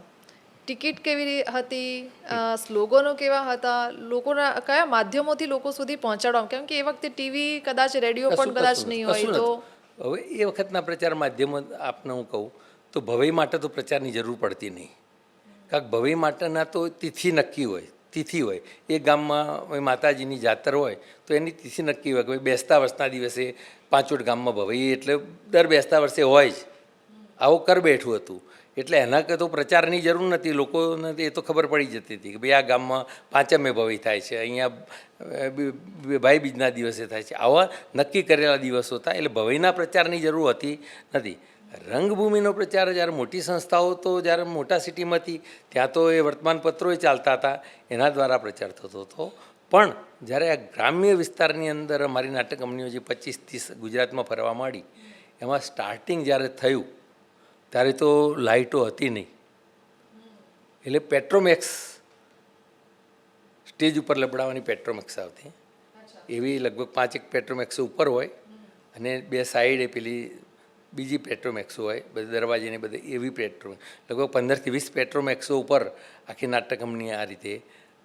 ટિકિટ કેવી હતી? સ્લોગનો કેવા હતા? લોકોના કયા માધ્યમોથી લોકો સુધી પહોંચાડવા? કેમ કે એ વખતે TV, કદાચ રેડિયો પણ કદાચ નહીં હોય તો. હવે એ વખતના પ્રચાર માધ્યમો આપને હું કહું તો ભવાઈ માટે તો પ્રચારની જરૂર પડતી નહીં. કારણ કે ભવાઈ માટેના તો તિથિ નક્કી હોય, તિથિ હોય. એ ગામમાં માતાજીની જાતર હોય તો એની તિથિ નક્કી હોય કે ભાઈ બેસતા વર્ષના દિવસે પાંચોટ ગામમાં ભવાઈ, એટલે દર બેસતા વર્ષે હોય જ. આવું કર બેઠું હતું. એટલે એના કે તો પ્રચારની જરૂર નથી. લોકોને એ તો ખબર પડી જતી હતી કે ભાઈ આ ગામમાં પાંચમે ભવાઈ થાય છે, અહીંયા ભાઈ બીજના દિવસે થાય છે. આવા નક્કી કરેલા દિવસો હતા. એટલે ભવાઈના પ્રચારની જરૂર હતી નથી. રંગભૂમિનો પ્રચાર જ્યારે મોટી સંસ્થાઓ, તો જ્યારે મોટા સિટીમાંથી ત્યાં તો એ વર્તમાનપત્રોય ચાલતા હતા, એના દ્વારા પ્રચાર થતો હતો. પણ જ્યારે આ ગ્રામ્ય વિસ્તારની અંદર અમારી નાટક કંપનીઓ જે 25-30 ગુજરાતમાં ફરવા માંડી એમાં સ્ટાર્ટિંગ જ્યારે થયું ત્યારે તો લાઇટો હતી નહીં, એટલે પેટ્રોમેક્સ સ્ટેજ ઉપર લબડાવવાની પેટ્રોમેક્સ આવતી, એવી લગભગ 5 પેટ્રોમેક્સ ઉપર હોય અને 2 સાઈડે પેલી બીજી પેટ્રોમેક્સો હોય, બધી દરવાજેને બધે એવી પેટ્રોમેક્સ, લગભગ 15 થી 20 પેટ્રોમેક્સો ઉપર આખી નાટક કંપની આ રીતે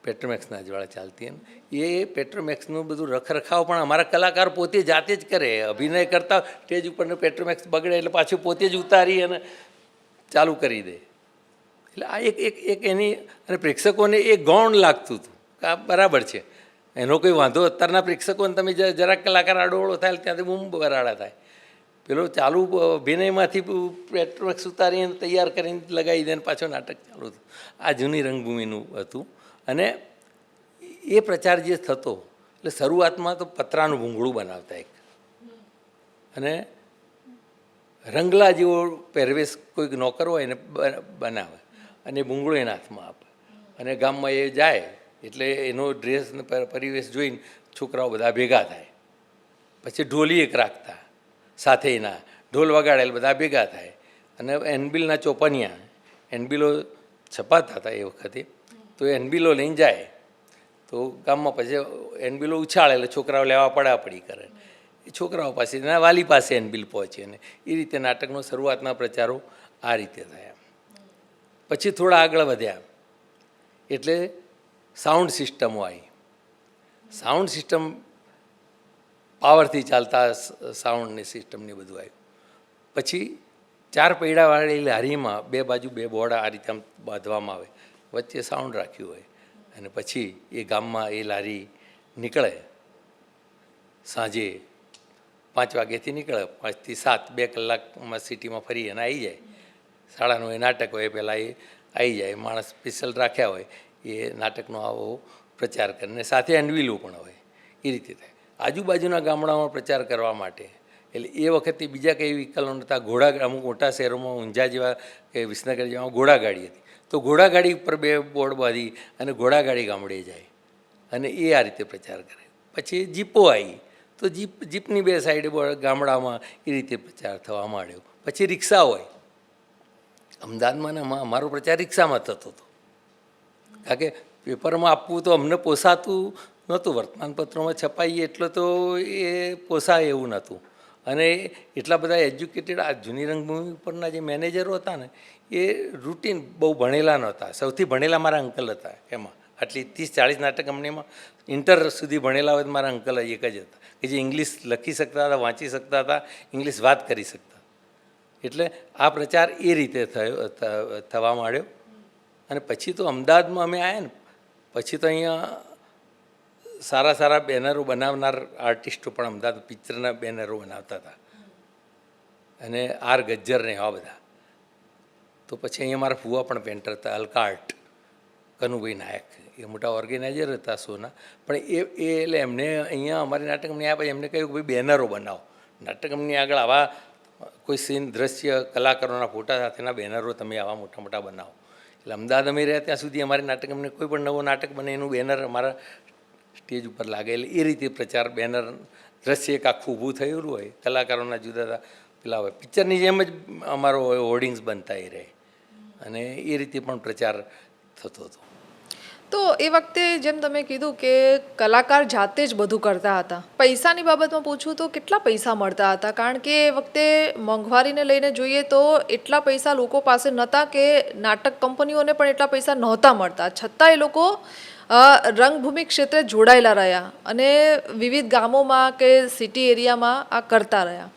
પેટ્રોમેક્સના જ્વાળા ચાલતી. એ પેટ્રોમેક્સનું બધું રખરખાવ પણ અમારા કલાકાર પોતે જાતે જ કરે, અભિનય કરતા સ્ટેજ ઉપરનું પેટ્રોમેક્સ બગડે એટલે પાછું પોતે જ ઉતારી અને ચાલુ કરી દે. એટલે આ એક એની અને પ્રેક્ષકોને એ ગૌણ લાગતું હતું કે આ બરાબર છે, એનો કોઈ વાંધો. અત્યારના પ્રેક્ષકોને તમે જરાક કલાકાર આડોળો થાય ત્યાંથી બૂમ બરાડા થાય. પેલો ચાલુ અભિનયમાંથી પેટ્રોમેક્સ ઉતારીને તૈયાર કરીને લગાવી દે ને પાછો નાટક ચાલુ હતું. આ જૂની રંગભૂમિનું હતું. અને એ પ્રચાર જે થતો એટલે શરૂઆતમાં તો પતરાનું ભૂંગળું બનાવતા એક, અને રંગલા જેવો પહેરવેશ કોઈક નોકર હોય એને બનાવે અને ભૂંગળું એના હાથમાં આપે, અને ગામમાં એ જાય એટલે એનો ડ્રેસ ને પરિવેશ જોઈને છોકરાઓ બધા ભેગા થાય. પછી ઢોલી એક રાખતા સાથે, એના ઢોલ વગાડેલ બધા ભેગા થાય, અને એનબિલના ચોપનિયા, એનબિલો છપાતા હતા એ વખતે, તો એનબિલો લઈને જાય તો ગામમાં પછી એનબિલો ઉછાળે એટલે છોકરાઓ લેવા પડાપડી કરે, એ છોકરાઓ પાસે એના વાલી પાસે એનબિલ પહોંચે, ને એ રીતે નાટકનો શરૂઆતના પ્રચારો આ રીતે થયા. પછી થોડા આગળ વધ્યા એટલે સાઉન્ડ સિસ્ટમો આવી. સાઉન્ડ સિસ્ટમ પાવરથી ચાલતા સાઉન્ડની સિસ્ટમની બધું આવ્યું. પછી 4 પૈડાવાળી લારીમાં 2 બાજુ 2 બોર્ડ આ રીતે આમ બાંધવામાં આવે, વચ્ચે સાઉન્ડ રાખ્યું હોય, અને પછી એ ગામમાં એ લારી નીકળે. સાંજે 5 વાગ્યાથી નીકળે, 5 થી 7 2 કલાકમાં સિટીમાં ફરી અને આવી જાય. 9:30 નાટક હોય પહેલાં એ આવી જાય, માણસ સ્પેશિયલ રાખ્યા હોય એ નાટકનો આવો પ્રચાર કરે, ને સાથે એન્ડવિલો પણ હોય. એ રીતે થાય. આજુબાજુના ગામડામાં પ્રચાર કરવા માટે એટલે એ વખતે બીજા કંઈ વિકલ્પો નહોતા. અમુક મોટા શહેરોમાં ઊંઝા જેવા કે વિસનગર જેવા ઘોડાગાડી હતી, તો ઘોડાગાડી ઉપર 2 બોર્ડ બાંધી અને ઘોડાગાડી ગામડે જાય અને એ આ રીતે પ્રચાર કરે. પછી જીપો આવી તો જીપની 2 સાઈડે ગામડામાં એ રીતે પ્રચાર થવા માંડ્યો. પછી રિક્ષા હોય. અમદાવાદમાં અમારો પ્રચાર રિક્ષામાં થતો હતો, કારણ કે પેપરમાં આપવું તો અમને પોસાતું નહોતું, વર્તમાનપત્રોમાં છપાઈએ એટલે તો એ પોસાય એવું નહોતું. અને એટલા બધા એજ્યુકેટેડ આ જૂની રંગભૂમિ પરના જે મેનેજરો હતા ને એ રૂટીન બહુ ભણેલા નહોતા. સૌથી ભણેલા મારા અંકલ હતા એમાં, આટલી 30-40 નાટક કંપનીમાં ઇન્ટર સુધી ભણેલા હોય મારા અંકલ એક જ હતા કે જે ઇંગ્લિશ લખી શકતા હતા, વાંચી શકતા હતા, ઇંગ્લિશ વાત કરી શકતા. એટલે આ પ્રચાર એ રીતે થવા માંડ્યો. અને પછી તો અમદાવાદમાં અમે આવ્યા ને પછી તો અહીંયા સારા બેનરો બનાવનાર આર્ટિસ્ટો પણ અમદાવાદ પિક્ચરના બેનરો બનાવતા હતા, અને આર ગજ્જર ને એવા બધા. તો પછી અહીંયા મારા ફુવા પણ પેન્ટર હતા, અલકાર્ટ કનુભાઈ નાયક, એ મોટા ઓર્ગેનાઇઝર હતા શોના. પણ એ એટલે એમને અહીંયા અમારી નાટક કંપની આવ્યા પછી એમને કહ્યું કે ભાઈ બેનરો બનાવો, નાટક કંપની આગળ આવા કોઈ સીન દ્રશ્ય કલાકારોના ફોટા સાથેના બેનરો તમે આવા મોટા મોટા બનાવો. એટલે અમદાવાદ અમે રહ્યા ત્યાં સુધી અમારી નાટક કંપની કોઈ પણ નવો નાટક બને એનું બેનર અમારા સ્ટેજ ઉપર લાગે. એટલે એ રીતે પ્રચાર બેનર દ્રશ્ય એક આખું ઊભું થયેલું હોય, કલાકારોના જુદા પેલા હોય, પિક્ચરની જેમ જ અમારો હોર્ડિંગ્સ બનતા રહે, અને એ રીતે પણ પ્રચાર થતો હતો. તો એ વખતે જેમ તમે કીધું કે કલાકાર જાતે જ બધું કરતા હતા. પૈસાની બાબતમાં પૂછું તો કેટલા પૈસા મળતા હતા? કારણ કે એ વખતે મોંઘવારીને લઈને જોઈએ તો એટલા પૈસા લોકો પાસે નહોતા, કે નાટક કંપનીઓને પણ એટલા પૈસા નહોતા મળતા, છતાં એ લોકો રંગભૂમિ ક્ષેત્રે જોડાયેલા રહ્યા અને વિવિધ ગામોમાં કે સિટી એરિયામાં આ કરતા રહ્યા.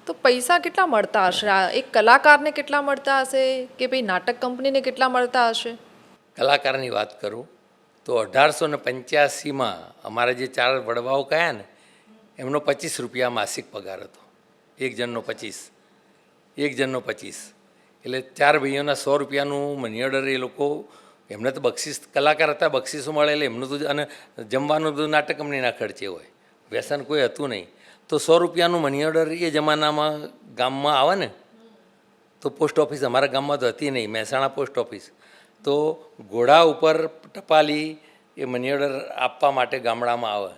તો પૈસા કેટલા મળતા હશે? એક કલાકારને કેટલા મળતા હશે, કે ભાઈ નાટક કંપનીને કેટલા મળતા હશે? કલાકારની વાત કરું તો 1885માં અમારા જે 4 વડવાઓ કયા ને એમનો 25 રૂપિયા માસિક પગાર હતો. એક જણનો 25 એટલે 4 ભાઈઓના 100 રૂપિયાનું મની ઓર્ડર એ લોકો, એમને તો બક્ષિસ, કલાકાર હતા, બક્ષિસો મળે એટલે એમનું તો, અને જમવાનું બધું નાટક કંપનીના ખર્ચે હોય, વ્યસન કોઈ હતું નહીં. તો 100 રૂપિયાનું મની ઓર્ડર એ જમાનામાં ગામમાં આવે ને તો પોસ્ટ ઓફિસ અમારા ગામમાં તો હતી નહીં, મહેસાણા પોસ્ટ ઓફિસ, તો ઘોડા ઉપર ટપાલી એ મની ઓર્ડર આપવા માટે ગામડામાં આવે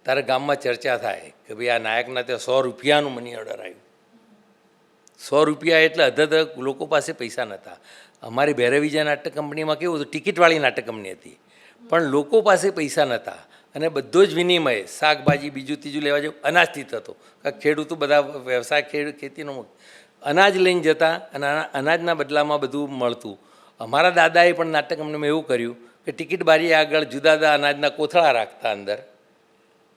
ત્યારે ગામમાં ચર્ચા થાય કે ભાઈ આ નાયકના ત્યાં 100 રૂપિયાનું મની ઓર્ડર આવ્યું. ₹100 એટલે અધધ લોકો પાસે પૈસા નહોતા. અમારી ભૈરવીજા નાટક કંપનીમાં કેવું હતું, ટિકિટવાળી નાટક કંપની હતી, પણ લોકો પાસે પૈસા નહોતા અને બધો જ વિનિમય શાકભાજી બીજું ત્રીજું લેવા જેવું અનાજથી થતો. ખેડૂતો બધા વ્યવસાય ખેતીનો અનાજ લઈને જતા અને અનાજના બદલામાં બધું મળતું. અમારા દાદાએ પણ નાટક કંપનીમાં એવું કર્યું કે ટિકિટ બારી આગળ જુદા જુદા અનાજના કોથળા રાખતા અંદર,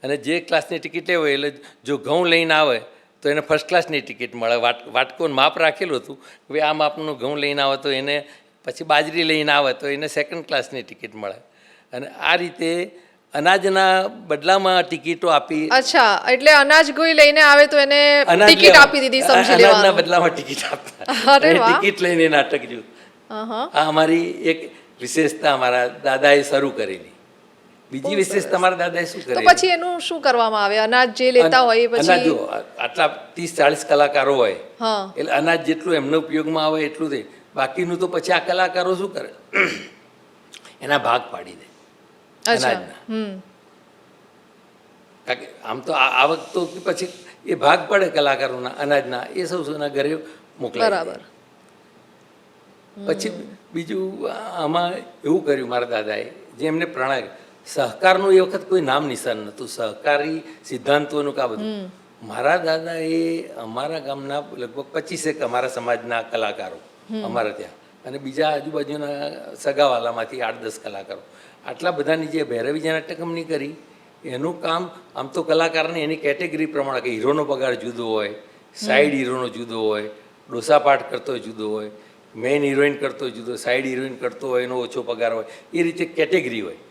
અને જે ક્લાસની ટિકિટ લેવો એટલે જો ઘઉં લઈને આવે તો એને ફર્સ્ટ ક્લાસની ટિકિટ મળે. વાટકોનું માપ રાખેલું હતું કે ભાઈ આ માપનું ઘઉં લઈને આવે તો એને, પછી બાજરી લઈને આવે તો એને સેકન્ડ ક્લાસની ટિકિટ મળે. અને આ રીતે અનાજના બદલામાં ટિકિટો આપી. અચ્છા, એટલે અનાજ કોઈ લઈને આવે તો એને ટિકિટ આપી દીધી, સમજી લેવાનું. અનાજના બદલામાં ટિકિટ આપતા. અરે વાહ. ટિકિટ લઈને નાટક જોયું. આ અમારી એક વિશેષતા અમારા દાદાએ શરૂ કરેલી. બીજી વિશેષતા અમારા દાદાએ શું તો કરી, પછી એનું શું કરવામાં આવે? અનાજ જે લેતા હોય એ અનાજ પછી જો આટલા 30-40 કલાકારો હોય હા, એટલે અનાજ જેટલું એમનો ઉપયોગમાં આવે એટલું દે, બાકીનું તો પછી આ કલાકારો શું કરે, એના ભાગ પાડી દે અચ્છા, અનાજના. કારણ કે આમ તો આવક તો પછી એ ભાગ પડે કલાકારોના અનાજના, એ સૌના ઘરે મોકલાય. બરાબર. પછી બીજું આમાં એવું કર્યું મારા દાદાએ, જે એમને પ્રણાલી સહકારનું એ વખત કોઈ નામ નિશાન નહોતું, સહકારી સિદ્ધાંતોનું કા બધું. મારા દાદાએ અમારા ગામના લગભગ 25 અમારા સમાજના કલાકારો અમારા ત્યાં, અને બીજા આજુબાજુના સગાવાલામાંથી 8-10 કલાકારો, આટલા બધાની જે ભૈરવીજા નાટક કંપની કરી, એનું કામ આમ તો કલાકારને એની કેટેગરી પ્રમાણે કે હીરોનો પગાર જુદો હોય, સાઈડ હીરોનો જુદો હોય, ડોસાપાઠ કરતો હોય જુદો હોય, મેઇન હિરોઈન કરતો હોય જુદો, સાઈડ હિરોઈન કરતો હોય એનો ઓછો પગાર હોય, એ રીતે કેટેગરી હોય.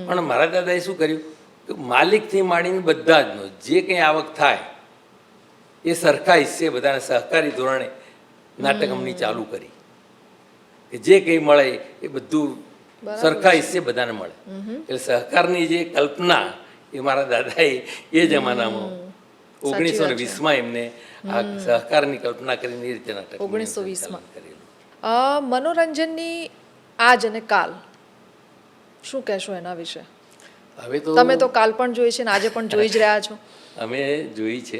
પણ મારા દાદાએ શું કર્યું કે માલિકથી માંડીને બધા જનો જે કંઈ આવક થાય એ સરખા હિસ્સે બધાને સહકારી ધોરણે નાટક કંપની ચાલુ કરી, કે જે કંઈ મળે એ બધું સરખા હિસ્સે બધાને મળે. એટલે સહકારની જે કલ્પના એ મારા દાદાએ એ જમાનામાં 1920માં એમને આ સહકારની કલ્પના કરીને એ રીતે નાટક 1920માં કરેલું. મનોરંજનની આજ અને કાલ શું કહેશો એના વિશે? હવે તો તમે તો કાલ પણ જોઈ છે ને આજે પણ જોઈ જ રહ્યા છો. અમે જોઈ છે.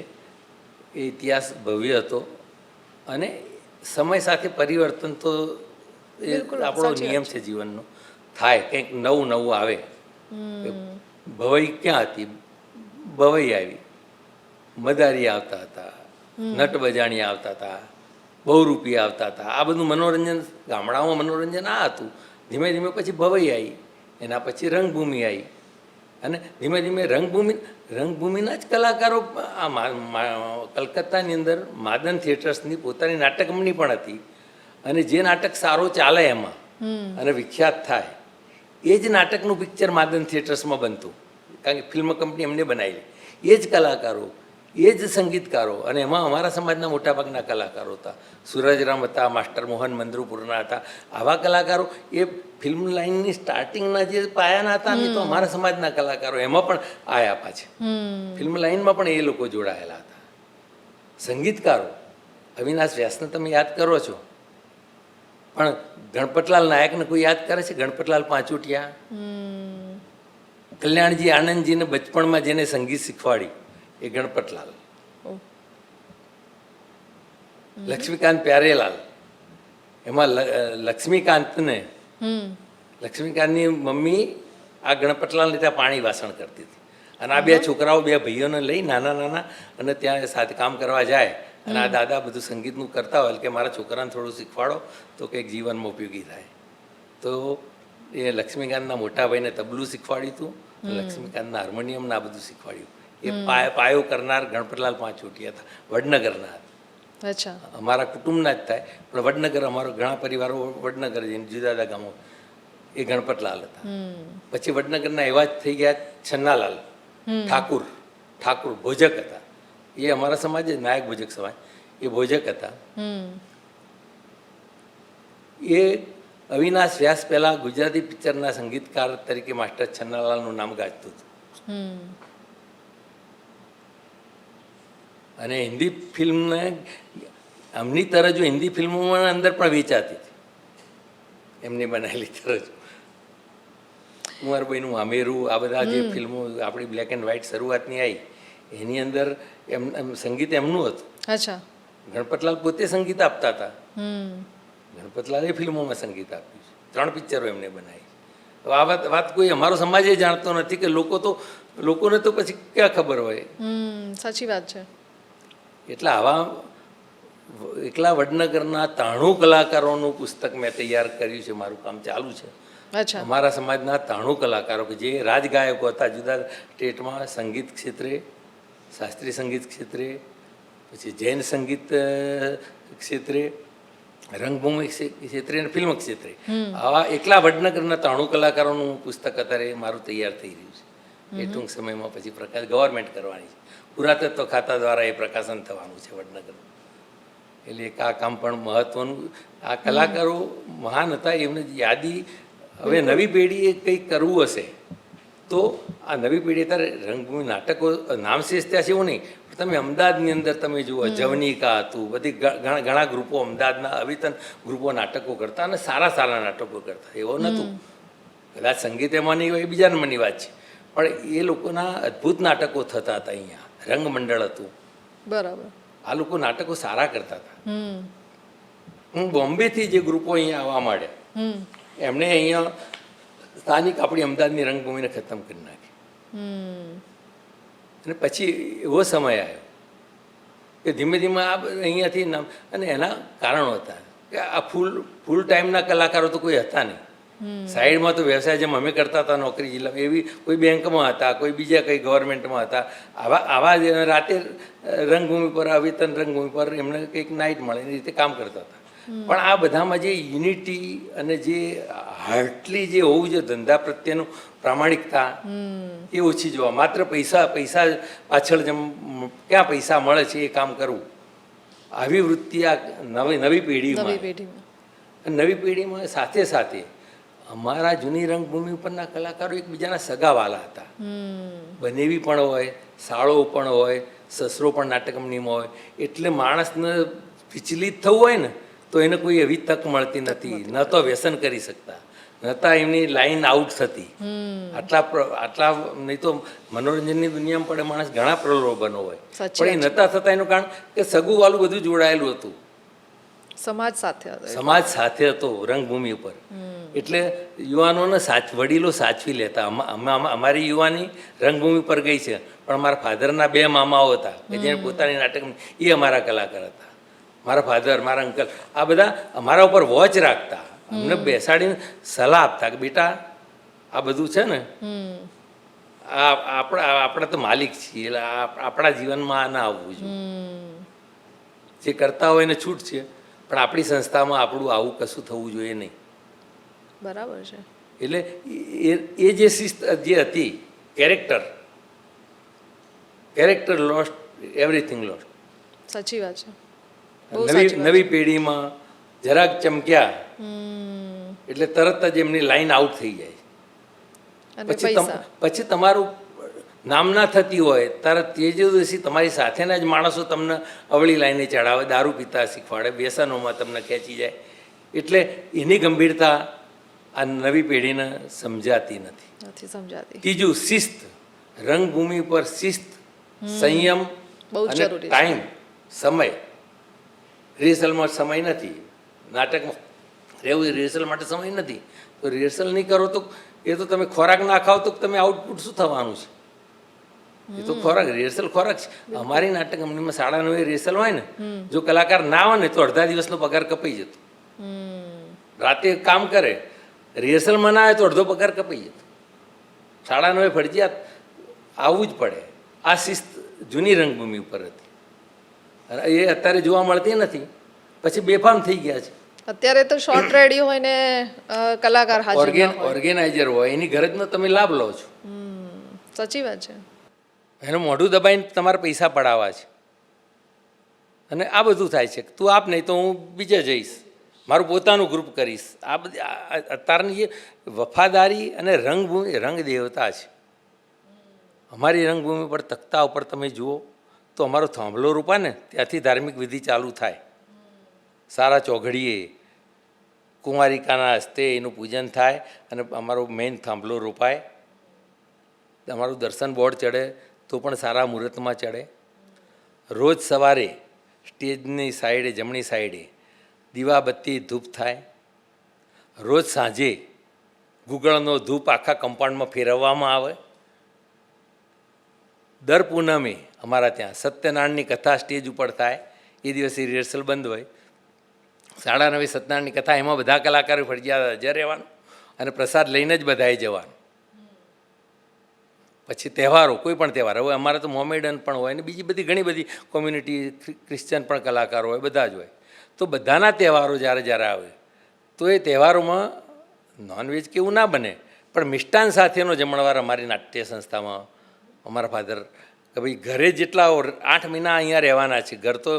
એ ઇતિહાસ ભવ્ય હતો અને સમય સાથે પરિવર્તન તો એ આપણો નિયમ છે જીવનનો, થાય કંઈક નવું નવું આવે. ભવાઈ ક્યાં હતી? ભવાઈ આવી, મદારી આવતા હતા, નટ બજાણી આવતા હતા, બહુરૂપી આવતા હતા. આ બધું મનોરંજન, ગામડાઓમાં મનોરંજન આ હતું. ધીમે ધીમે પછી ભવાઈ આવી, એના પછી રંગભૂમિ આવી, અને ધીમે ધીમે રંગભૂમિના જ કલાકારો. કલકત્તાની અંદર માદન થિયેટર્સની પોતાની નાટક કંપની પણ હતી, અને જે નાટક સારો ચાલે એમાં અને વિખ્યાત થાય એ જ નાટકનું પિક્ચર માદન થિયેટર્સમાં બનતું, કારણ કે ફિલ્મ કંપની એમને બનાવેલી. એ જ કલાકારો, એ જ સંગીતકારો, અને એમાં અમારા સમાજના મોટાભાગના કલાકારો હતા. સુરજરામ હતા, માસ્ટર મોહન મંદરુપુરના હતા. આવા કલાકારો એ ફિલ્મ લાઇનની સ્ટાર્ટિંગના જે પાયાના હતા ને, તો અમારા સમાજના કલાકારો એમાં પણ આયા પાછા. ફિલ્મ લાઇનમાં પણ એ લોકો જોડાયેલા હતા. સંગીતકારો અવિનાશ વ્યાસને તમે યાદ કરો છો, પણ ગણપતલાલ નાયકને કોઈ યાદ કરે છે? ગણપતલાલ પાંચોટિયા, કલ્યાણજી આનંદજીને બચપણમાં જેને સંગીત શીખવાડી એ ગણપતલાલ. લક્ષ્મીકાંત પ્યારેલાલ, એમાં લક્ષ્મીકાંતને, લક્ષ્મીકાંતની મમ્મી આ ગણપતલાલને ત્યાં પાણી વાસણ કરતી હતી, અને આ બે છોકરાઓ, બે ભાઈઓને લઈ નાના નાના, અને ત્યાં સાથે કામ કરવા જાય, અને આ દાદા બધું સંગીતનું કરતા હોય કે મારા છોકરાને થોડું શીખવાડો તો કંઈક જીવનમાં ઉપયોગી થાય. તો એ લક્ષ્મીકાંતના મોટા ભાઈને તબલું શીખવાડ્યું હતું, લક્ષ્મીકાંતના હાર્મોનિયમને આ બધું શીખવાડ્યું. એ પાયો કરનાર ગણપતલાલ પાંચોટિયા હતા, વડનગરના હતા. અચ્છા, અમારા કુટુંબના જ થાય, પણ વડનગર, અમારો ઘણા પરિવારો વડનગર જઈને જુદા જુદા ગામો, એ ગણપતલાલ હતા. પછી વડનગરના એવા જ થઈ ગયા છન્નાલાલ ઠાકુર. ઠાકુર ભોજક હતા, એ અમારા સમાજ જ નાયક ભોજક સમાજ, એ ભોજક હતા. એ અવિનાશ વ્યાસ પહેલા ગુજરાતી પિક્ચરના સંગીતકાર તરીકે માસ્ટર છન્નાલાલનું નામ ગાજતું હતું. અને હિન્દી ફિલ્મને એમની તરજો હિન્દી ફિલ્મોમાં અંદર પણ વેચાતી હતી, એમની બનાવેલી તરજો. કુંવરબાઈનું આમેરું, આ બધા જે ફિલ્મો આપણી બ્લેક એન્ડ વ્હાઇટ શરૂઆતની આવી, એની અંદર એમ સંગીત એમનું હતું. અચ્છા, ગણપતલાલ પોતે સંગીત આપતા હતા. હમ ગણપતલાલે ફિલ્મોમાં સંગીત આપ્યું છે, 3 પિક્ચરો એમને બનાવી. હવે આ વાત કોઈ અમારો સમાજ એ જાણતો નથી કે લોકોને તો પછી ક્યાં ખબર હોય. સાચી વાત છે. એટલે આવા એકલા વડનગરના 93 કલાકારોનું પુસ્તક મેં તૈયાર કર્યું છે. મારું કામ ચાલુ છે. અચ્છા. અમારા સમાજના 93 કલાકારો કે જે રાજગાયકો હતા જુદા સ્ટેટમાં, સંગીત ક્ષેત્રે, શાસ્ત્રીય સંગીત ક્ષેત્રે, પછી જૈન સંગીત ક્ષેત્રે, રંગભૂમિ ક્ષેત્રે અને ફિલ્મ ક્ષેત્રે, આવા એકલા વડનગરના 93 કલાકારોનું પુસ્તક અત્યારે મારું તૈયાર થઈ રહ્યું છે. એ ટૂંક સમયમાં પછી પ્રકાશ ગવર્મેન્ટ કરવાની છે. પુરાતત્વ ખાતા દ્વારા એ પ્રકાશન થવાનું છે વડનગર. એટલે એક આ કામ પણ મહત્વનું. આ કલાકારો મહાન હતા, એમને યાદી હવે નવી પેઢીએ કંઈક કરવું હશે તો આ નવી પેઢી અત્યારે રંગભૂમિ નાટકો નામ શેષ ત્યાં છે એવું નહીં. તમે અમદાવાદની અંદર તમે જુઓ, જવનિકા હતું, બધી ઘણા ગ્રુપો અમદાવાદના અવિતન ગ્રુપો નાટકો કરતા અને સારા સારા નાટકો કરતા. એવો નહોતું. કદાચ સંગીત એમાં નહીં હોય એ બીજા નંબરની વાત છે, પણ એ લોકોના અદ્ભુત નાટકો થતા હતા. અહીંયા રંગમંડળ હતું. બરાબર. આ લોકો નાટકો સારા કરતા હતા. હું બોમ્બેથી જે ગ્રુપો અહીંયા આવવા માંડ્યા, એમણે અહીંયા સ્થાનિક આપણી અમદાવાદની રંગભૂમિને ખતમ કરી નાખી. અને પછી એવો સમય આવ્યો કે ધીમે ધીમે આ અહીંયાથી અને એના કારણો હતા કે આ ફૂલ ટાઈમના કલાકારો તો કોઈ હતા નહીં. સાઈડમાં તો વ્યવસાય જેમ અમે કરતા હતા નોકરી જિલ્લામાં, એવી કોઈ બેંકમાં હતા, કોઈ બીજા કંઈ ગવર્મેન્ટમાં હતા. આવા જ રાતે રંગભૂમિ પર, અવિતન રંગભૂમિ પર એમને કંઈક નાઇટ મળે એ રીતે કામ કરતા હતા. પણ આ બધામાં જે યુનિટી અને જે હાર્ટલી જે હોવું જોઈએ, ધંધા પ્રત્યેનું પ્રામાણિકતા, એ ઓછી જોવા. માત્ર પૈસા પાછળ જેમ ક્યાં પૈસા મળે છે એ કામ કરવું, આવી વૃત્તિ આ નવી પેઢીમાં સાથે સાથે અમારા જૂની રંગભૂમિ ઉપરના કલાકારો એકબીજાના સગાવાલા હતા. બનેવી પણ હોય, સાળો પણ હોય, સસરો પણ નાટક કંપનીમાં હોય. એટલે માણસને વિચલિત થવું હોય ને તો એને કોઈ એવી તક મળતી નથી. ન તો વ્યસન કરી શકતા, ન તો એમની લાઈન આઉટ થતી. આટલા નહીં તો મનોરંજનની દુનિયામાં પડે માણસ ઘણા પ્રલોભનો હોય, પણ એ નતા થતા. એનું કારણ કે સગું વાલું બધું જોડાયેલું હતું, સમાજ સાથે હતો રંગભૂમિ ઉપર. એટલે યુવાનોને વડીલો સાચવી લેતા. અમારી યુવાની રંગભૂમિ પર ગઈ છે, પણ અમારા ફાધરના 2 મામાઓ હતા કે જેને પોતાની નાટક, એ અમારા કલાકાર હતા. મારા ફાધર, મારા અંકલ, આ બધા અમારા ઉપર વોચ રાખતા, અમને બેસાડીને સલાહ આપતા કે બેટા આ બધું છે ને, આપણે તો માલિક છીએ, એટલે આપણા જીવનમાં આ ના આવવું જોઈએ. જે કરતા હોય એને છૂટ છે, પણ આપણી સંસ્થામાં આપણું આવું કશું થવું જોઈએ નહીં. બરાબર છે. એટલે એ જે શિસ્ત જે હતી, કેરેક્ટર લોસ્ટ, એવરીથિંગ લોસ્ટ. સાચી વાત છે. નવી પેઢીમાં જરાક ચમક્યા એટલે તરત જ એમની લાઈન આઉટ થઈ જાય. પછી તમારું નામ ના થતી હોય ત્યારે તેજસ્વી તમારી સાથેના જ માણસો તમને અવળી લાઈને ચડાવે, દારૂ પીતા શીખવાડે, વ્યસનોમાં તમને ખેંચી જાય. એટલે એની ગંભીરતા આ નવી પેઢીને સમજાતી નથી. ત્રીજું, શિસ્ત. રંગભૂમિ પર શિસ્ત, સંયમ અને ટાઈમ, સમય. રિહર્સલમાં સમય નથી, નાટકમાં રહેવું રિહર્સલ માટે સમય નથી. તો રિહર્સલ નહીં કરો તો એ તો તમે ખોરાક ના ખાઓ તો તમે આઉટપુટ શું થવાનું છે? એ તો રિહર્સલ ખોરાક છે. અમારી નાટક કંપનીમાં 9:30 રિહર્સલ હોય ને, જો કલાકાર ના હોય ને તો અડધા દિવસનો પગાર કપાઈ જતો. રાતે કામ કરે, રિહર્સલમાં ના આવે તો અડધો પગાર કપાઈ જતો. 9:30 ફરજિયાત આવવું જ પડે. આ શિસ્ત જૂની રંગભૂમિ ઉપર હતી, એ અત્યારે જોવા મળતી નથી. પછી બેફામ થઈ ગયા છે. અત્યારે તો શોર્ટ રેડી હોય ને કલાકાર ઓર્ગેનાઇઝર હોય, એની ગરજનો તમે લાભ લો છો. સાચી વાત છે. એનું મોઢું દબાઈને તમારે પૈસા પડાવવા છે, અને આ બધું થાય છે. તું આપ નહીં તો હું બીજે જઈશ, મારું પોતાનું ગ્રુપ કરીશ. આ બધી અત્યારની જે વફાદારી અને રંગભૂમિ, રંગ દેવતા છે. અમારી રંગભૂમિ પર તખ્તા ઉપર તમે જુઓ તો અમારો થાંભલો રૂપા ને ત્યાંથી ધાર્મિક વિધિ ચાલુ થાય. સારા ચોઘડીએ કુંવારિકાના હસ્તે એનું પૂજન થાય અને અમારો મેઇન થાંભલો રોપાય. અમારું દર્શન બોર્ડ ચડે તો પણ સારા મુહૂર્તમાં ચડે. રોજ સવારે સ્ટેજની સાઈડે જમણી સાઈડે દીવાબત્તી ધૂપ થાય. રોજ સાંજે ગુગળનો ધૂપ આખા કમ્પાઉન્ડમાં ફેરવવામાં આવે. દર પૂનમે અમારા ત્યાં સત્યનારાયણની કથા સ્ટેજ ઉપર થાય. એ દિવસે રિહર્સલ બંધ હોય. 9:30 સત્યનારાયણની કથા, એમાં બધા કલાકારો ફરજિયાત હાજર રહેવાનું અને પ્રસાદ લઈને જ બધાએ જવાનું. પછી તહેવારો, કોઈ પણ તહેવાર, હવે અમારે તો મોમેડન પણ હોય ને બીજી બધી ઘણી બધી કોમ્યુનિટી, ક્રિશ્ચિયન પણ કલાકારો હોય, બધા જ હોય. તો બધાના તહેવારો જ્યારે જ્યારે આવે તો એ તહેવારોમાં નોનવેજ કે એવું ના બને, પણ મિષ્ટાન સાથેનો જમણવાર અમારી નાટ્ય સંસ્થામાં અમારા ફાધર કે ભાઈ ઘરે જેટલા 8 મહિના અહીંયા રહેવાના છે, ઘર તો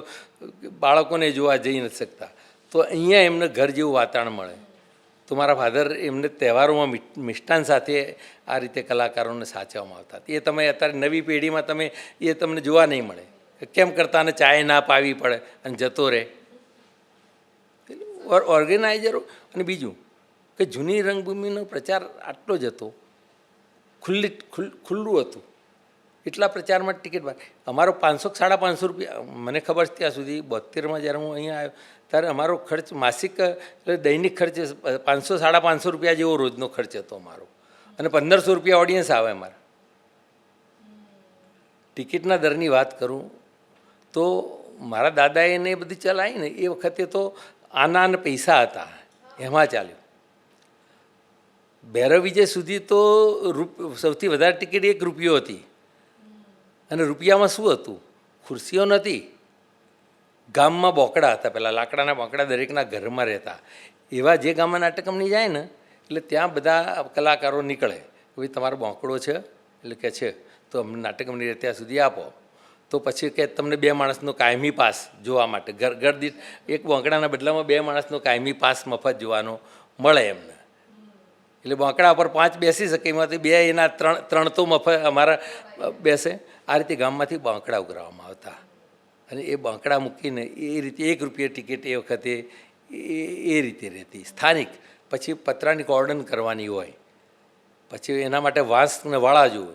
બાળકોને જોવા જઈ નથી શકતા, તો અહીંયા એમને ઘર જેવું વાતાવરણ મળે. તો મારા ફાધર એમને તહેવારોમાં મિષ્ટાન સાથે આ રીતે કલાકારોને સાચવવામાં આવતા. એ તમે અત્યારે નવી પેઢીમાં તમે એ તમને જોવા નહીં મળે. કેમ કરતા અને ચાય ના પાવી પડે અને જતો રહે ઓર્ગેનાઇઝરો. અને બીજું કે જૂની રંગભૂમિનો પ્રચાર આટલો જ હતો, ખુલ્લું હતું. એટલા પ્રચારમાં ટિકિટ અમારો 500-550 રૂપિયા, મને ખબર છે ત્યાં સુધી 72માં જ્યારે હું અહીંયા આવ્યો ત્યારે અમારો ખર્ચ માસિક એટલે દૈનિક ખર્ચ 500-550 રૂપિયા જેવો રોજનો ખર્ચ હતો અમારો. અને 1500 રૂપિયા ઓડિયન્સ આવે અમારા. ટિકિટના દરની વાત કરું તો મારા દાદાએ ને બધી ચલાવી ને એ વખતે તો આના પૈસા હતા, એમાં ચાલ્યું. ભૈરવ વિજય સુધી તો સૌથી વધારે ટિકિટ 1 રૂપિયો હતી. અને રૂપિયામાં શું હતું? ખુરશીઓ નથી. ગામમાં બોકડા હતા, પહેલાં લાકડાના બોકડા દરેકના ઘરમાં રહેતા. એવા જે ગામમાં નાટક કંપની જાય ને એટલે ત્યાં બધા કલાકારો નીકળે કે ભાઈ તમારો બોકડો છે, એટલે કે છે તો અમને નાટક કંપની ત્યાં સુધી આપો. તો પછી કે તમને 2 માણસનો કાયમી પાસ જોવા માટે, ઘર દીઠ 1 બોકડાના બદલામાં 2 માણસનો કાયમી પાસ મફત જોવાનો મળે એમને. એટલે બોકડા પર 5 બેસી શકે, એમાંથી 2 એના 3 તો મફત અમારા બેસે. આ રીતે ગામમાંથી બાંકડા ઉઘરાવવામાં આવતા અને એ બાંકડા મૂકીને એ રીતે 1 રૂપિયા ટિકિટ એ વખતે એ રીતે રહેતી સ્થાનિક. પછી પતરાની કોર્ડન કરવાની હોય, પછી એના માટે વાંસને વાળા જુએ.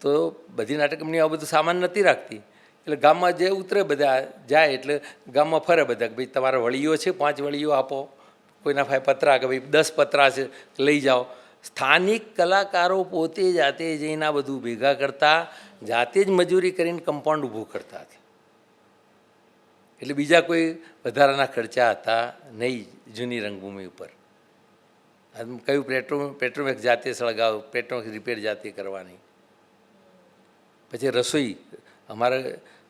તો બધી નાટક કંપનીઓ આ બધું સામાન નથી રાખતી, એટલે ગામમાં જે ઉતરે બધા જાય એટલે ગામમાં ફરે બધા કે ભાઈ તમારા વળીઓ છે, 5 વળીઓ આપો, કોઈના ભાઈ પતરા કે ભાઈ 10 પતરા છે લઈ જાઓ. સ્થાનિક કલાકારો પોતે જાતે જઈને આ બધું ભેગા કરતા, જાતે જ મજૂરી કરીને કમ્પાઉન્ડ ઊભું કરતા હતા. એટલે બીજા કોઈ વધારાના ખર્ચા હતા નહીં જૂની રંગભૂમિ ઉપર. કયું પેટ્રોમેક્સ જાતે સળગાવ, પેટ્રોમેક્સ રિપેર જાતે કરવાની. પછી રસોઈ, અમારે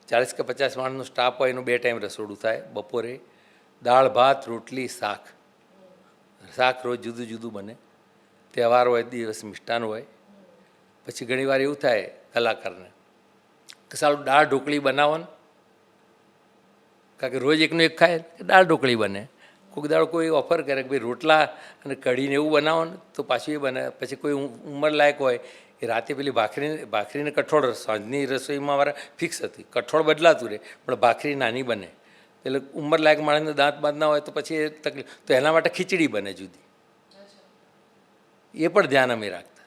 40 કે 50 માણસનો સ્ટાફ હોય, એનું 2 ટાઈમ રસોડું થાય. બપોરે દાળ ભાત રોટલી શાક રોજ જુદું જુદું બને. તહેવાર હોય દિવસ મિષ્ટાન હોય. પછી ઘણીવાર એવું થાય કલાકારને કે સારું દાળ ઢોકળી બનાવો ને, કારણ કે રોજ એકનું એક ખાય કે દાળ ઢોકળી બને. કોઈક દાળ કોઈ ઓફર કરે કે ભાઈ રોટલા અને કઢીને એવું બનાવો ને, તો પાછું એ બને. પછી કોઈ ઉંમરલાયક હોય એ રાતે પેલી ભાખરીને કઠોળ, સાંજની રસોઈમાં અમારે ફિક્સ હતી, કઠોળ બદલાતું રહે પણ ભાખરી નાની બને. એટલે ઉંમરલાયક માણસને દાંત બાંધ ના હોય તો પછી એ તકલીફ, તો એના માટે ખીચડી બને જુદી. એ પણ ધ્યાન અમે રાખતા